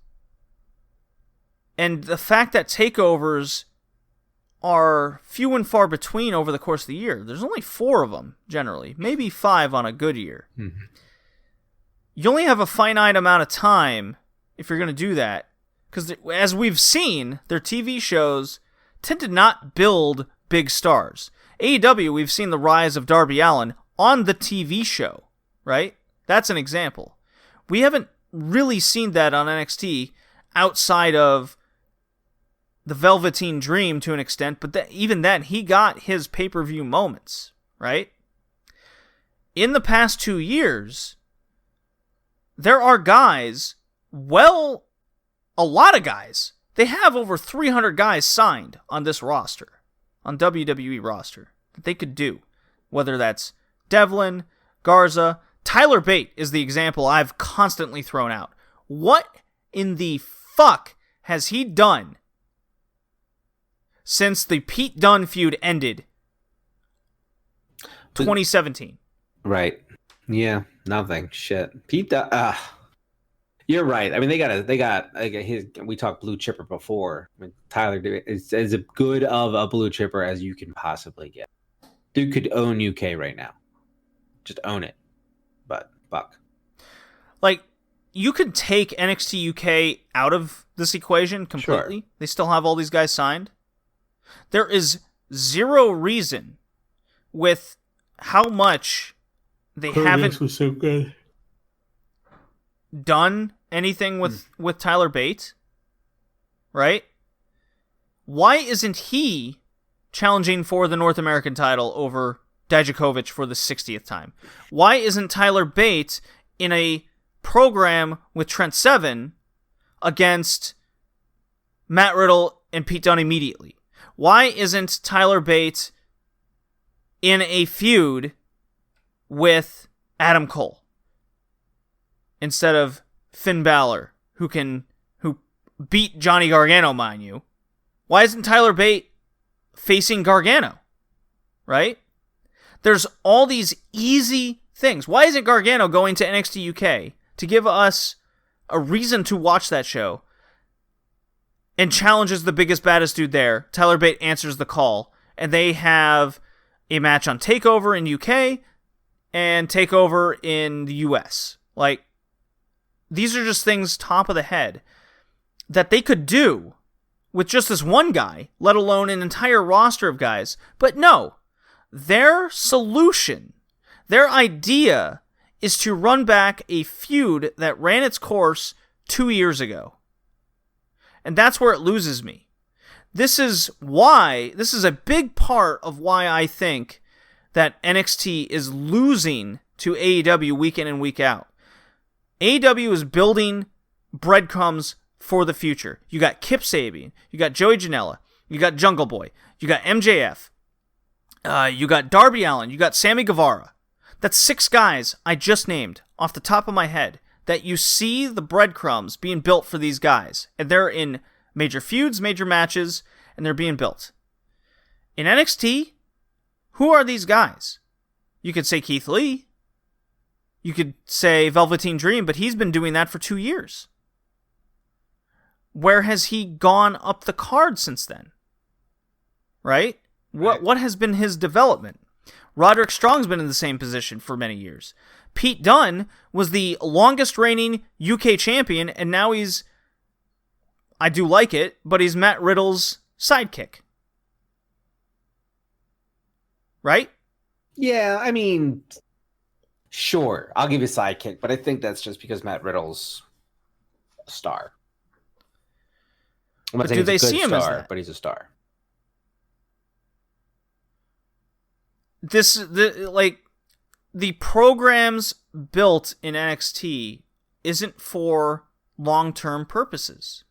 and the fact that takeovers are few and far between over the course of the year. There's only 4 of them, generally. Maybe 5 on a good year. Mm-hmm. You only have a finite amount of time if you're going to do that. Because as we've seen, their TV shows tend to not build big stars. AEW, we've seen the rise of Darby Allin on the TV show, right? That's an example. We haven't really seen that on NXT outside of the Velveteen Dream to an extent, but even then, he got his pay-per-view moments, right? In the past 2 years, there are guys, a lot of guys. They have over 300 guys signed on this roster, on WWE roster, that they could do. Whether that's Devlin, Garza, Tyler Bate is the example I've constantly thrown out. What in the fuck has he done since the Pete Dunne feud ended 2017? Right. Yeah, nothing. Shit. Pete Dunne, you're right. I mean, they got his. We talked blue chipper before. I mean, Tyler is as good of a blue chipper as you can possibly get. Dude could own UK right now. Just own it. But fuck. Like, you could take NXT UK out of this equation completely. Sure. They still have all these guys signed. There is zero reason with how much they haven't was so good. Done anything with Tyler Bate, right? Why isn't he challenging for the North American title over Dijakovic for the 60th time? Why isn't Tyler Bate in a program with Trent Seven against Matt Riddle and Pete Dunne immediately? Why isn't Tyler Bate in a feud with Adam Cole instead of Finn Balor, who beat Johnny Gargano, mind you? Why isn't Tyler Bate facing Gargano? Right? There's all these easy things. Why isn't Gargano going to NXT UK to give us a reason to watch that show and challenges the biggest, baddest dude there? Tyler Bate answers the call, and they have a match on TakeOver in UK and TakeOver in the US. Like, these are just things top of the head that they could do with just this one guy, let alone an entire roster of guys. But no, their solution, their idea, is to run back a feud that ran its course 2 years ago. And that's where it loses me. This is a big part of why I think that NXT is losing to AEW week in and week out. AEW is building breadcrumbs for the future. You got Kip Sabian, you got Joey Janela, you got Jungle Boy, you got MJF, you got Darby Allin, you got Sammy Guevara. That's 6 guys I just named off the top of my head that you see the breadcrumbs being built for these guys. And they're in major feuds, major matches, and they're being built. In NXT, who are these guys? You could say Keith Lee. You could say Velveteen Dream, but he's been doing that for 2 years. Where has he gone up the card since then? Right? What has been his development? Roderick Strong's been in the same position for many years. Pete Dunne was the longest reigning UK champion, and now he's, I do like it, but he's Matt Riddle's sidekick. Right? Yeah, I mean, sure, I'll give you a sidekick, but I think that's just because Matt Riddle's a star. I'm not saying do they he's a see good him star, as that? But he's a star. The programs built in NXT isn't for long-term purposes.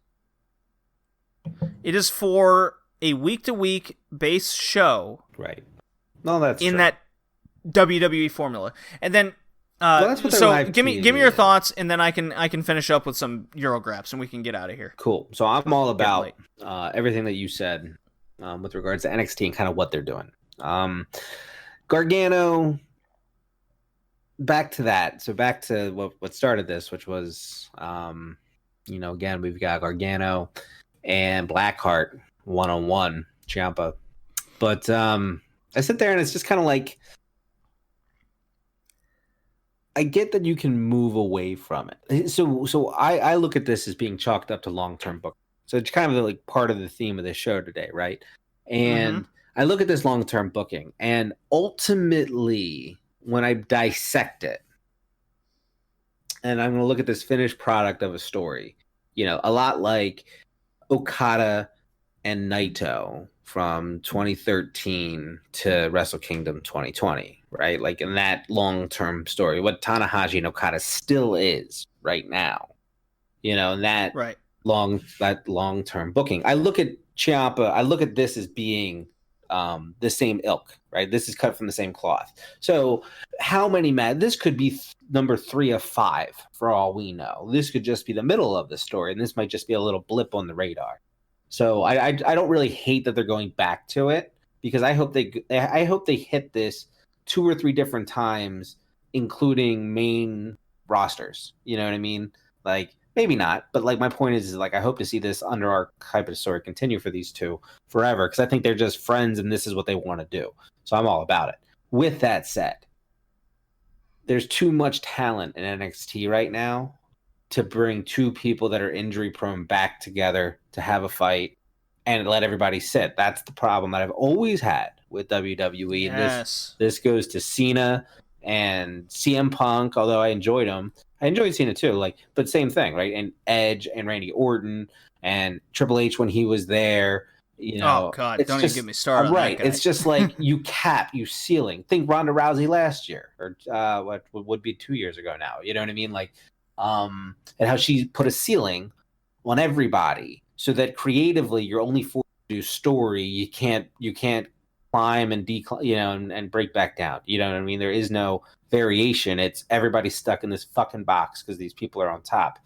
It is for a week-to-week base show. Right. No, that's in true. that WWE formula. And then that's what so give me your thoughts, and then I can finish up with some Eurographs, and we can get out of here. Cool. So I'm all about everything that you said with regards to NXT and kind of what they're doing. Gargano, back to that. So back to what started this, which was, again, we've got Gargano and Blackheart one-on-one. Ciampa But I sit there and it's just kind of like, I get that you can move away from it. So I look at this as being chalked up to long-term book. So it's kind of like part of the theme of the show today, right? And I look at this long-term booking, and ultimately, when I dissect it, and I'm going to look at this finished product of a story, a lot like Okada and Naito from 2013 to Wrestle Kingdom 2020, right? Like in that long-term story, what Tanahashi and Okada still is right now, and that Right. long-term booking. I look at Ciampa, I look at this as being the same ilk, right? This is cut from the same cloth. So how many this could be number 3 of 5 for all we know. This could just be the middle of the story, and this might just be a little blip on the radar. So I don't really hate that they're going back to it, because I hope they hit this 2 or 3 different times, including main rosters. You know what I mean? Like, maybe not, but like my point is like I hope to see this underarc type of story continue for these two forever, because I think they're just friends and this is what they want to do. So I'm all about it. With that said, there's too much talent in NXT right now to bring 2 people that are injury prone back together to have a fight and let everybody sit. That's the problem that I've always had with WWE. Yes. And this goes to Cena and CM Punk, although I enjoyed him. I enjoyed Cena too, but same thing, right? And Edge and Randy Orton and Triple H when he was there. Oh God! Don't even get me started on that guy. It's just like you ceiling. Think Ronda Rousey last year, or what would be 2 years ago now. You know what I mean? And how she put a ceiling on everybody, so that creatively you're only forced to do story. You can't climb and decline, and break back down. You know what I mean? There is no variation. It's everybody's stuck in this fucking box because these people are on top.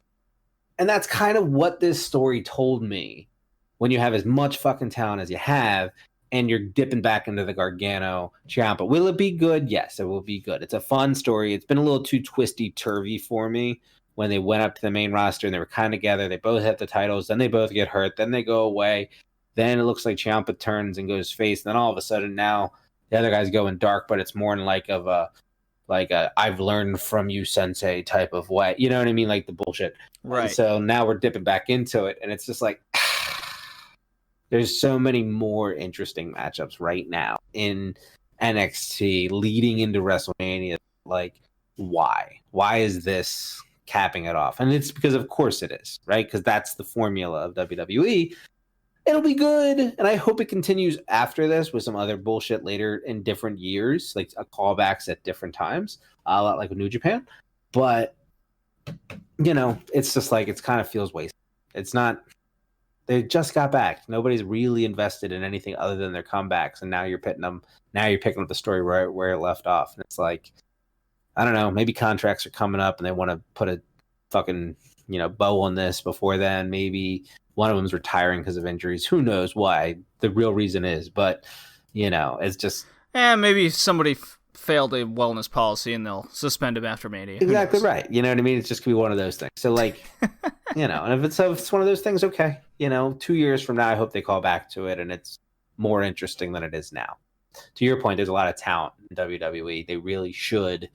And that's kind of what this story told me. When you have as much fucking talent as you have, and you're dipping back into the Gargano Ciampa. Will it be good? Yes, it will be good. It's a fun story. It's been a little too twisty-turvy for me when they went up to the main roster and they were kind of together. They both had the titles. Then they both get hurt. Then they go away. Then it looks like Ciampa turns and goes face. Then all of a sudden now the other guy's going dark, but it's more in like a I've learned from you sensei type of way. You know what I mean? Like the bullshit. Right. And so now we're dipping back into it, and it's just like there's so many more interesting matchups right now in NXT leading into WrestleMania. Like, why? Why is this capping it off? And it's because, of course, it is, right? Because that's the formula of WWE. It'll be good, and I hope it continues after this with some other bullshit later in different years, like callbacks at different times, a lot like with New Japan. But, it's just like it kind of feels wasted. It's not. They just got back. Nobody's really invested in anything other than their comebacks, and now you're pitting them. Now you're picking up the story where it left off, and it's like, I don't know. Maybe contracts are coming up, and they want to put a fucking bow on this before then. Maybe one of them's retiring because of injuries. Who knows why the real reason is? But it's just maybe somebody failed a wellness policy and they'll suspend him after Mania. Exactly right. You know what I mean? It's just gonna be one of those things. So like, and if it's one of those things, okay. 2 years from now, I hope they call back to it and it's more interesting than it is now. To your point, there's a lot of talent in WWE. They really should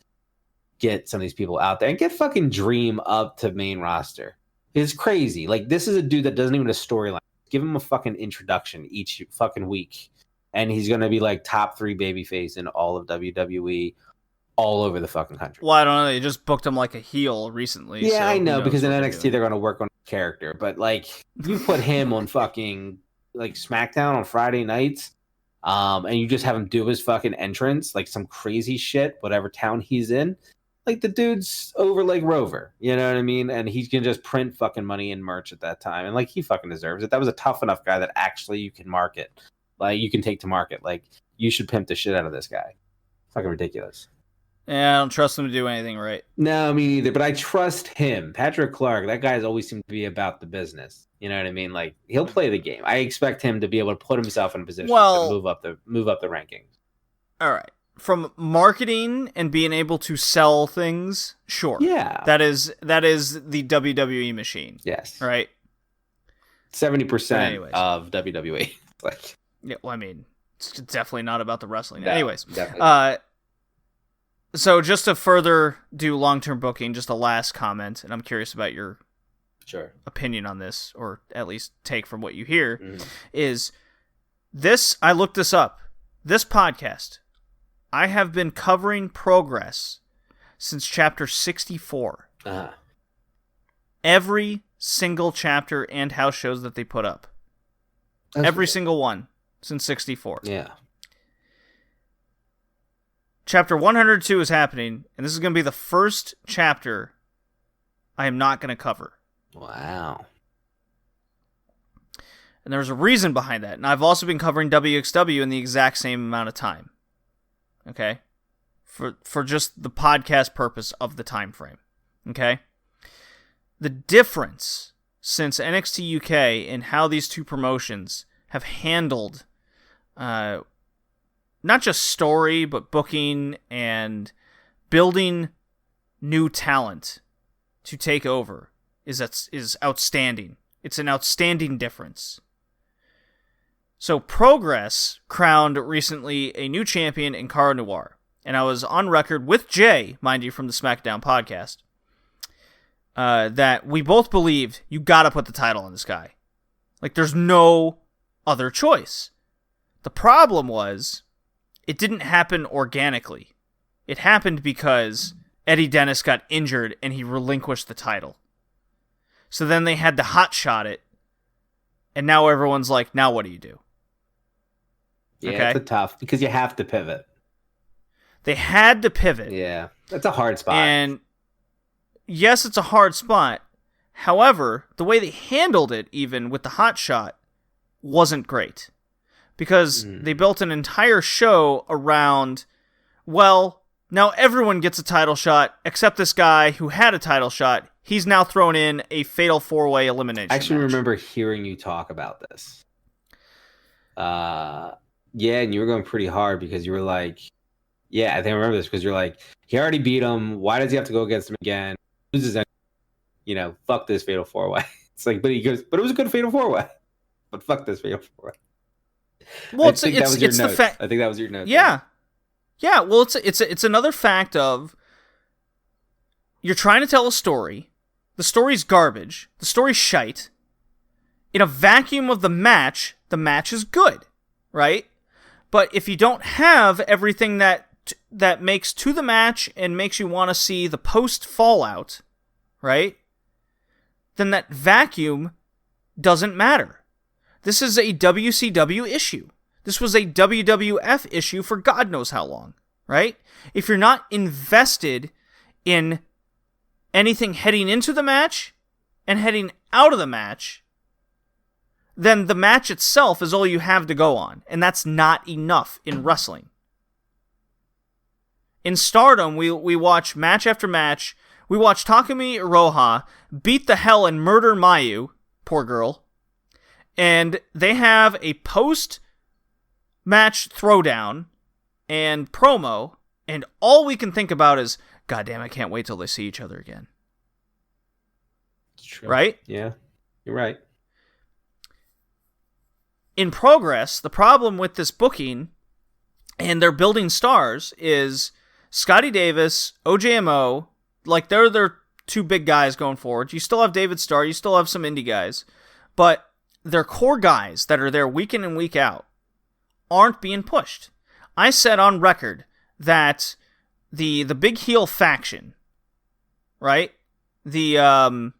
get some of these people out there and get fucking Dream up to main roster. It's crazy. Like, this is a dude that doesn't even have a storyline. Give him a fucking introduction each fucking week, and he's gonna be like top 3 babyface in all of WWE, all over the fucking country. Well, I don't know. They just booked him like a heel recently. Yeah, so I know, because in NXT they're gonna work on character, but like you put him on fucking like SmackDown on Friday nights, and you just have him do his fucking entrance, like some crazy shit, whatever town he's in. Like, the dude's over like Rover, you know what I mean? And he can just print fucking money and merch at that time. And like, he fucking deserves it. That was a tough enough guy that actually you can market. Like, you can take to market. Like, you should pimp the shit out of this guy. Fucking ridiculous. Yeah, I don't trust him to do anything right. No, me neither. But I trust him. Patrick Clark, that guy's always seemed to be about the business. You know what I mean? Like, he'll play the game. I expect him to be able to put himself in a position to move up the rankings. All right. From marketing and being able to sell things, sure. Yeah. That is the WWE machine. Yes. Right? 70% of WWE. Like, yeah, well, I mean, It's definitely not about the wrestling. No, Anyways, definitely. So just to further do long-term booking, just a last comment, and I'm curious about your opinion on this, or at least take from what you hear, is this, I looked this up, this podcast, I have been covering Progress since chapter 64. Every single chapter and house shows that they put up. Every single one since 64. Yeah. Chapter 102 is happening, and this is going to be the first chapter I am not going to cover. Wow. And there's a reason behind that. And I've also been covering WXW in the exact same amount of time. Okay? For just the podcast purpose of the time frame. Okay? The difference since NXT UK and how these two promotions have handled not just story, but booking and building new talent to take over is outstanding. It's an outstanding difference. So Progress crowned recently a new champion in Cara Noir. And I was on record with Jay, mind you, from the SmackDown podcast, that we both believed you gotta put the title on this guy. Like, there's no other choice. The problem was, it didn't happen organically. It happened because Eddie Dennis got injured and he relinquished the title. So then they had to hotshot it, and now everyone's like, now what do you do? Yeah, okay? It's a tough, because you have to pivot. They had to pivot. Yeah, that's a hard spot. And yes, it's a hard spot. However, the way they handled it, even with the hotshot, wasn't great. Because they built an entire show around, well, now everyone gets a title shot except this guy who had a title shot. He's now thrown in a fatal 4-way elimination I actually match. remember hearing you talk about this. Yeah, and you were going pretty hard because you were like, yeah, I think I remember this because you're like, he already beat him. Why does he have to go against him again? Loses, fuck this fatal 4-way. It's like, but he goes, but it was a good fatal 4-way. But fuck this fatal 4-way. Well, I think that was your note. Yeah. Yeah, well, it's another fact of you're trying to tell a story. The story's garbage. The story's shite. In a vacuum of the match is good, right? But if you don't have everything that makes to the match and makes you want to see the post-fallout, right? Then that vacuum doesn't matter. This is a WCW issue. This was a WWF issue for God knows how long, right? If you're not invested in anything heading into the match and heading out of the match, then the match itself is all you have to go on. And that's not enough in wrestling. In Stardom, we watch match after match. We watch Takumi Iroha beat the hell and murder Mayu, poor girl. And they have a post-match throwdown and promo, and all we can think about is, God damn, I can't wait till they see each other again. True. Right? Yeah, you're right. In Progress, the problem with this booking and their building stars is Scotty Davis, OJMO, like they're their two big guys going forward. You still have David Starr, you still have some indie guys, but their core guys that are there week in and week out aren't being pushed. I said on record that the big heel faction, right? The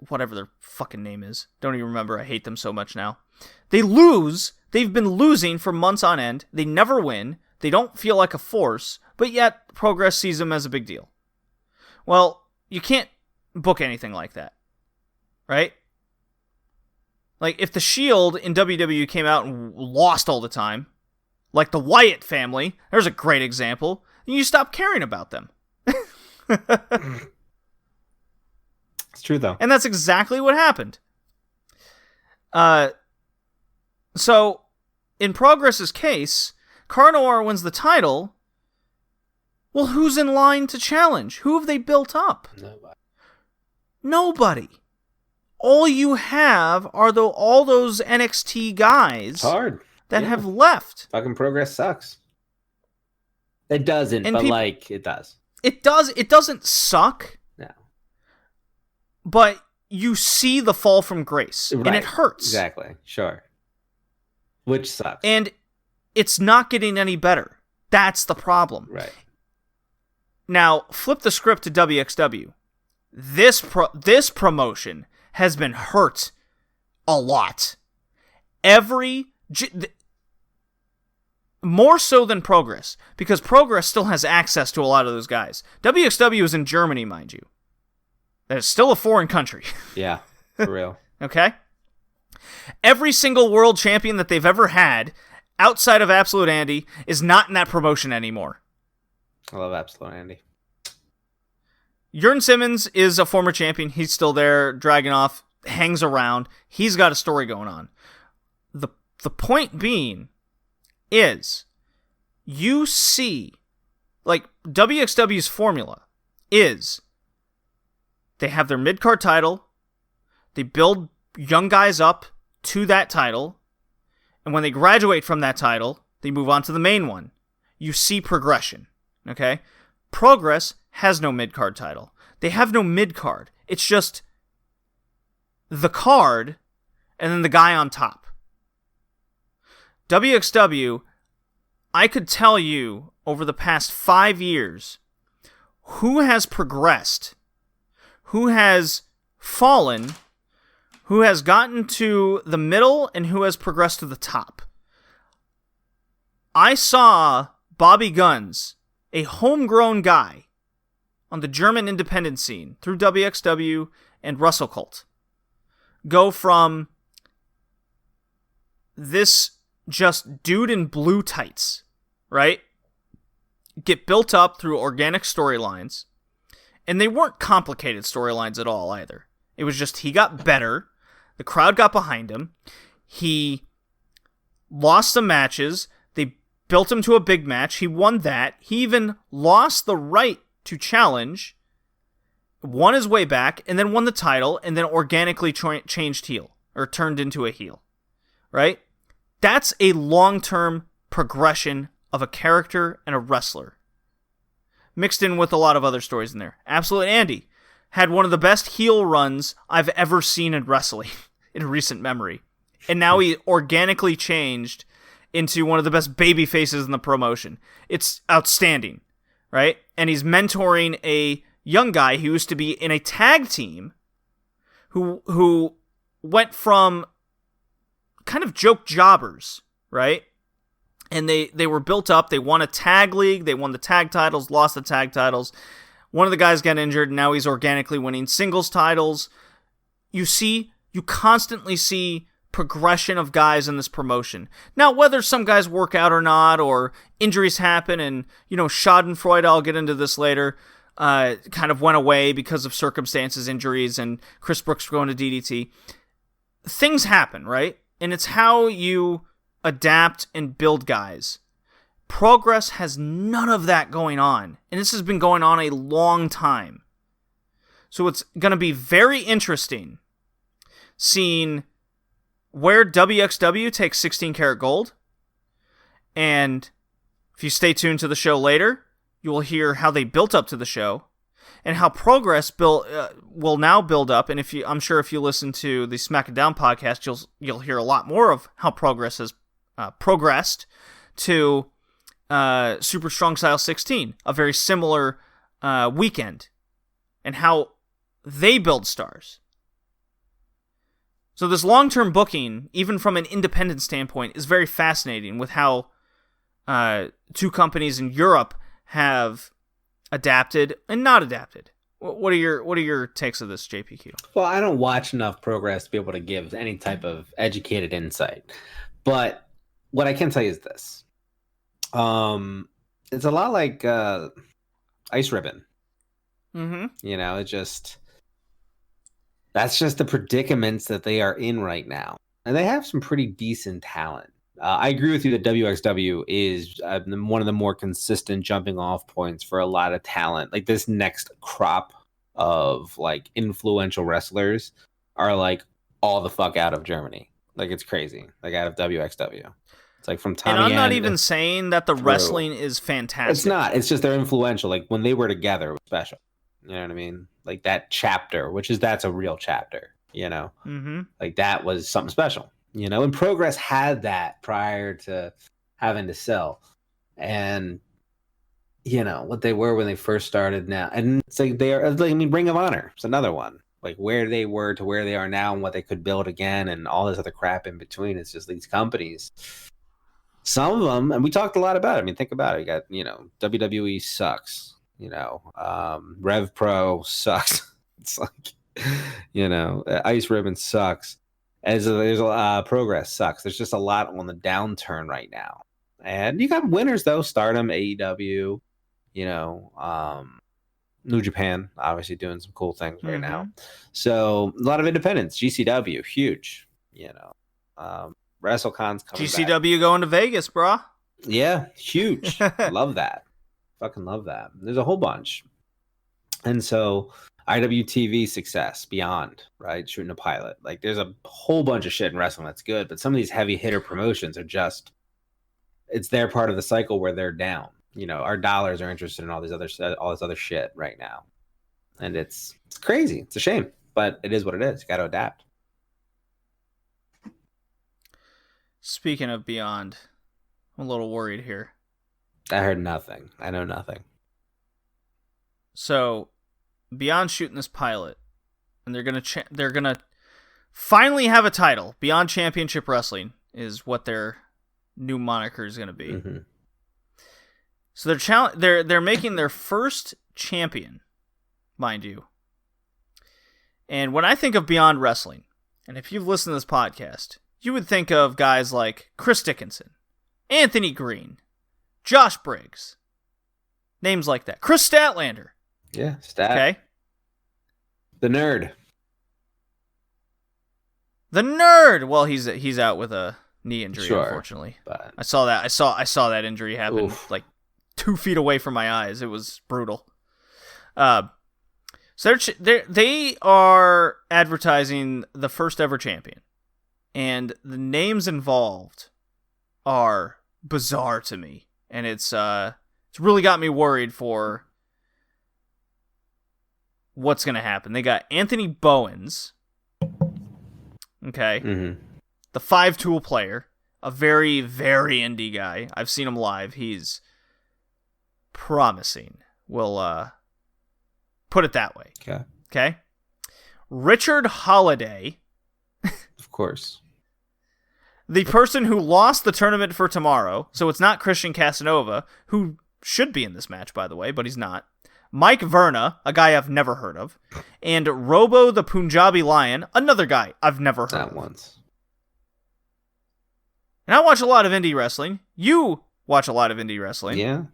whatever their fucking name is. Don't even remember. I hate them so much now. They lose. They've been losing for months on end. They never win. They don't feel like a force, but yet Progress sees them as a big deal. Well, you can't book anything like that, right? Like, if the Shield in WWE came out and lost all the time, like the Wyatt family, there's a great example, and you stop caring about them. It's true, though. And that's exactly what happened. So, in Progress's case, Cara Noir wins the title. Well, who's in line to challenge? Who have they built up? Nobody. All you have are all those NXT guys. It's hard. that have left. Fucking Progress sucks. It doesn't, And but like it does. It does. It doesn't suck. No. But you see the fall from grace, Right. and it hurts. Exactly. Sure. Which sucks. And it's not getting any better. That's the problem. Right. Now, flip the script to WXW. This promotion has been hurt a lot. More so than Progress, because Progress still has access to a lot of those guys. WXW is in Germany, mind you. That is still a foreign country. Yeah, for real. Okay? Every single world champion that they've ever had, outside of Absolute Andy, is not in that promotion anymore. I love Absolute Andy. Jurgen Simmons is a former champion. He's still there. Dragunov hangs around. He's got a story going on. The point being is you see, like, WXW's formula is they have their mid-card title, they build young guys up to that title, and when they graduate from that title, they move on to the main one. You see progression, okay? Progress has no mid-card title. They have no mid-card. It's just the card and then the guy on top. WXW, I could tell you over the past 5 years who has progressed, who has fallen, who has gotten to the middle, and who has progressed to the top. I saw Bobby Guns, a homegrown guy on the German independent scene through WXW and Russell Cult, go from this just dude in blue tights, right? Get built up through organic storylines. And they weren't complicated storylines at all either. It was just he got better. The crowd got behind him. He lost some matches. They built him to a big match. He won that. He even lost the right to challenge, won his way back, and then won the title, and then organically changed heel, or turned into a heel, right? That's a long-term progression of a character and a wrestler, mixed in with a lot of other stories in there. Absolute Andy had one of the best heel runs I've ever seen in wrestling in recent memory. And now he organically changed into one of the best baby faces in the promotion. It's outstanding, right? And he's mentoring a young guy who used to be in a tag team who went from kind of joke jobbers, right? And they were built up. They won a tag league. They won the tag titles, lost the tag titles. One of the guys got injured, and now he's organically winning singles titles. You constantly see progression of guys in this promotion. Now, whether some guys work out or not, or injuries happen, and, Schadenfreude, I'll get into this later, kind of went away because of circumstances, injuries, and Chris Brooks going to DDT. Things happen, right? And it's how you adapt and build guys. Progress has none of that going on, and this has been going on a long time. So it's going to be very interesting seeing where WXW takes 16 karat gold, and if you stay tuned to the show later, you will hear how they built up to the show, and how Progress will now build up. And I'm sure if you listen to the SmackDown podcast, you'll hear a lot more of how Progress has progressed to Super Strong Style 16, a very similar weekend, and how they build stars. So this long-term booking, even from an independent standpoint, is very fascinating with how two companies in Europe have adapted and not adapted. What are your takes of this, JPQ? Well, I don't watch enough Progress to be able to give any type of educated insight. But what I can tell you is this. It's a lot like Ice Ribbon. Mm-hmm. That's just the predicaments that they are in right now. And they have some pretty decent talent. I agree with you that WXW is one of the more consistent jumping off points for a lot of talent. Like, this next crop of like influential wrestlers are like all the fuck out of Germany. Like, it's crazy. Like, out of WXW. It's like from Tommy And I'm not End even saying that the through. wrestling is fantastic. It's not. It's just they're influential. Like when they were together, it was special. You know what I mean? Like that chapter, that's a real chapter. Mm-hmm. Like that was something special. And Progress had that prior to having to sell, and what they were when they first started now, and it's like they are. Like, I mean, Ring of Honor is another one. Like where they were to where they are now, and what they could build again, and all this other crap in between. It's just these companies. Some of them, and we talked a lot about it. I mean, think about it. You got WWE sucks. Rev Pro sucks. It's like Ice Ribbon sucks. There's Progress sucks. There's just a lot on the downturn right now, and you got winners though. Stardom, AEW, New Japan, obviously doing some cool things right now. So a lot of independents. GCW, huge. WrestleCon's coming GCW back. going to Vegas, brah. Yeah, huge. Love that. Fucking love that. There's a whole bunch. And so IWTV success, Beyond, right? Shooting a pilot. Like there's a whole bunch of shit in wrestling that's good, but some of these heavy hitter promotions are just, it's their part of the cycle where they're down. Our dollars are interested in all this other shit right now. And it's crazy. It's a shame, but it is what it is. You got to adapt. Speaking of Beyond, I'm a little worried here. I heard nothing. I know nothing. So, Beyond shooting this pilot, and they're gonna finally have a title. Beyond Championship Wrestling is what their new moniker is gonna be. Mm-hmm. So they're making their first champion, mind you. And when I think of Beyond Wrestling, and if you've listened to this podcast, you would think of guys like Chris Dickinson, Anthony Green, Josh Briggs, names like that. Chris Statlander. Yeah, Stat. Okay. The Nerd. Well, he's out with a knee injury, unfortunately. But I saw that. I saw that injury happen like 2 feet away from my eyes. It was brutal. So they are advertising the first ever champion, and the names involved are bizarre to me, and it's really got me worried for what's gonna happen. They got Anthony Bowens, okay, the 5-tool player, a very, very indie guy. I've seen him live. He's promising. We'll put it that way. Okay. Richard Holiday, of course. The person who lost the tournament for tomorrow, so it's not Christian Casanova, who should be in this match, by the way, but he's not. Mike Verna, a guy I've never heard of. And Robo the Punjabi Lion, another guy I've never heard of. Not once. And I watch a lot of indie wrestling. You watch a lot of indie wrestling. Yeah.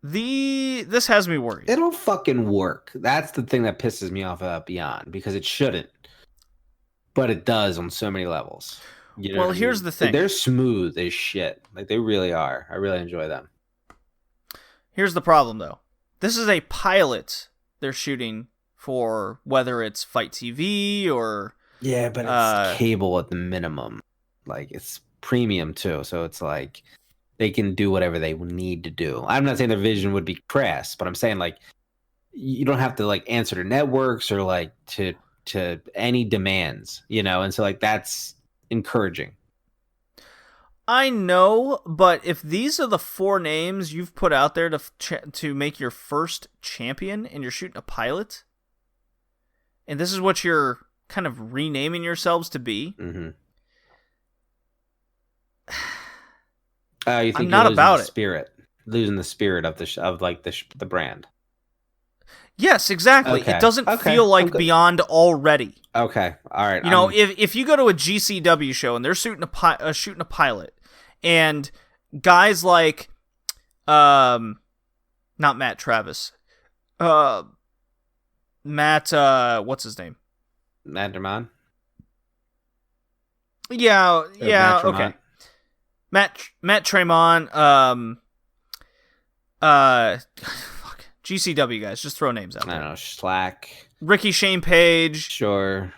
This has me worried. It'll fucking work. That's the thing that pisses me off about Beyond, because it shouldn't. But it does on so many levels. Well, here's the thing. Like, they're smooth as shit. Like, they really are. I really enjoy them. Here's the problem, though. This is a pilot they're shooting for, whether it's Fight TV or... Yeah, but it's cable at the minimum. Like, it's premium, too. So it's like, they can do whatever they need to do. I'm not saying their vision would be crass, but I'm saying, like, you don't have to, like, answer to networks or, like, to any demands, And so, like, that's encouraging. I know, but if these are the 4 names you've put out there to make your first champion, and you're shooting a pilot, and this is what you're kind of renaming yourselves to be, you think I'm not about it. Losing the spirit of the brand. Yes, exactly. Okay. It doesn't feel like Beyond already. Okay, all right. If you go to a GCW show and they're shooting a pilot, and guys like, not Matt Travis, Matt, what's his name? Matt Tremont? Yeah, Matt okay. Matt Tremont, fuck, GCW guys, just throw names out there. I don't know, Slack. Ricky Shane Page. Sure.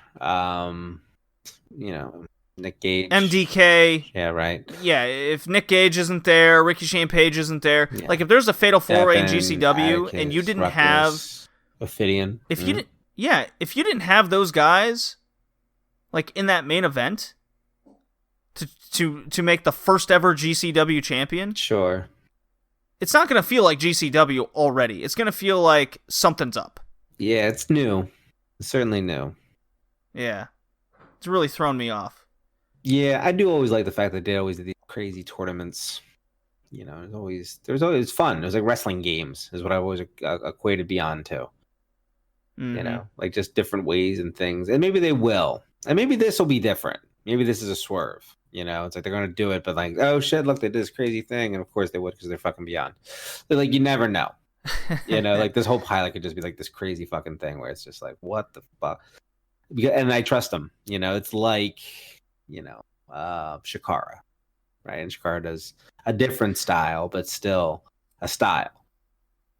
Nick Gage. MDK. Yeah, right. Yeah, if Nick Gage isn't there, Ricky Shane Page isn't there. Yeah. Like, if there's a Fatal 4-Way in Devin, GCW Atticus, and you didn't Ruckus, have... Ophidian. If you didn't... Yeah, if you didn't have those guys, like, in that main event to make the first ever GCW champion... Sure. It's not going to feel like GCW already. It's going to feel like something's up. Yeah, it's new. It's certainly new. Yeah. It's really thrown me off. Yeah, I do always like the fact that they always did these crazy tournaments. You know, there's always fun. It was like wrestling games is what I always equated Beyond to. Mm-hmm. You know, like just different ways and things. And maybe they will. And maybe this will be different. Maybe this is a swerve. You know, it's like they're going to do it, but like, oh shit, look, they did this crazy thing. And of course they would because they're fucking Beyond. But like, you never know. You know, like this whole pilot could just be like this crazy fucking thing where it's just like, what the fuck? And I trust them. You know, it's like, you know, Shikara, right? And Shikara does a different style, but still a style.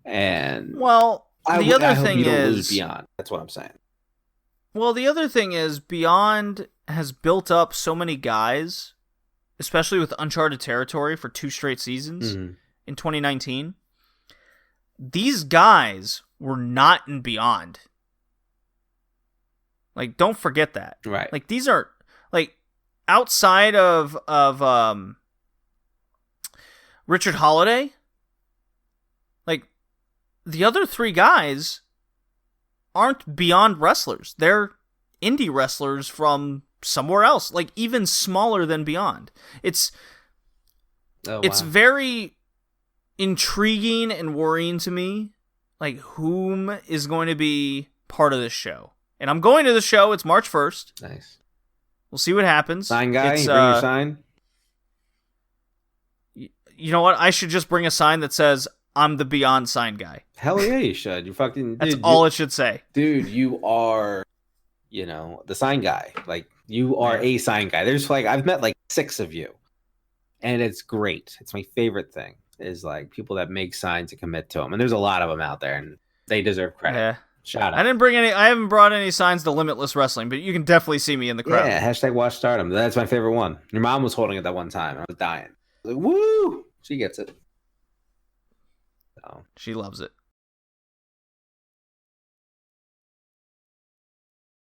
And well, the other hope thing you don't is lose Beyond. That's what I'm saying. Well, the other thing is Beyond has built up so many guys, especially with Uncharted Territory for 2 straight seasons in 2019. These guys were not in Beyond. Like, don't forget that. Right. Like, these are, like, outside of Richard Holiday, like, the other 3 guys aren't Beyond wrestlers. They're indie wrestlers from somewhere else, like even smaller than Beyond. It's very intriguing and worrying to me, like whom is going to be part of this show. And I'm going to the show. It's March 1st. Nice. We'll see what happens. Sign guy, you bring your sign. You know what? I should just bring a sign that says I'm the Beyond sign guy. Hell yeah, you should. You fucking. That's all it should say. Dude, you are, you know, the sign guy. Like, you are a sign guy. There's like, I've met like 6 of you. And it's great. It's my favorite thing is like people that make signs and commit to them. And there's a lot of them out there and they deserve credit. Yeah. Shout out. I haven't brought any signs to Limitless Wrestling, but you can definitely see me in the crowd. Yeah, hashtag watch stardom. That's my favorite one. Your mom was holding it that one time. I was dying. I was like, woo! She gets it. So. She loves it.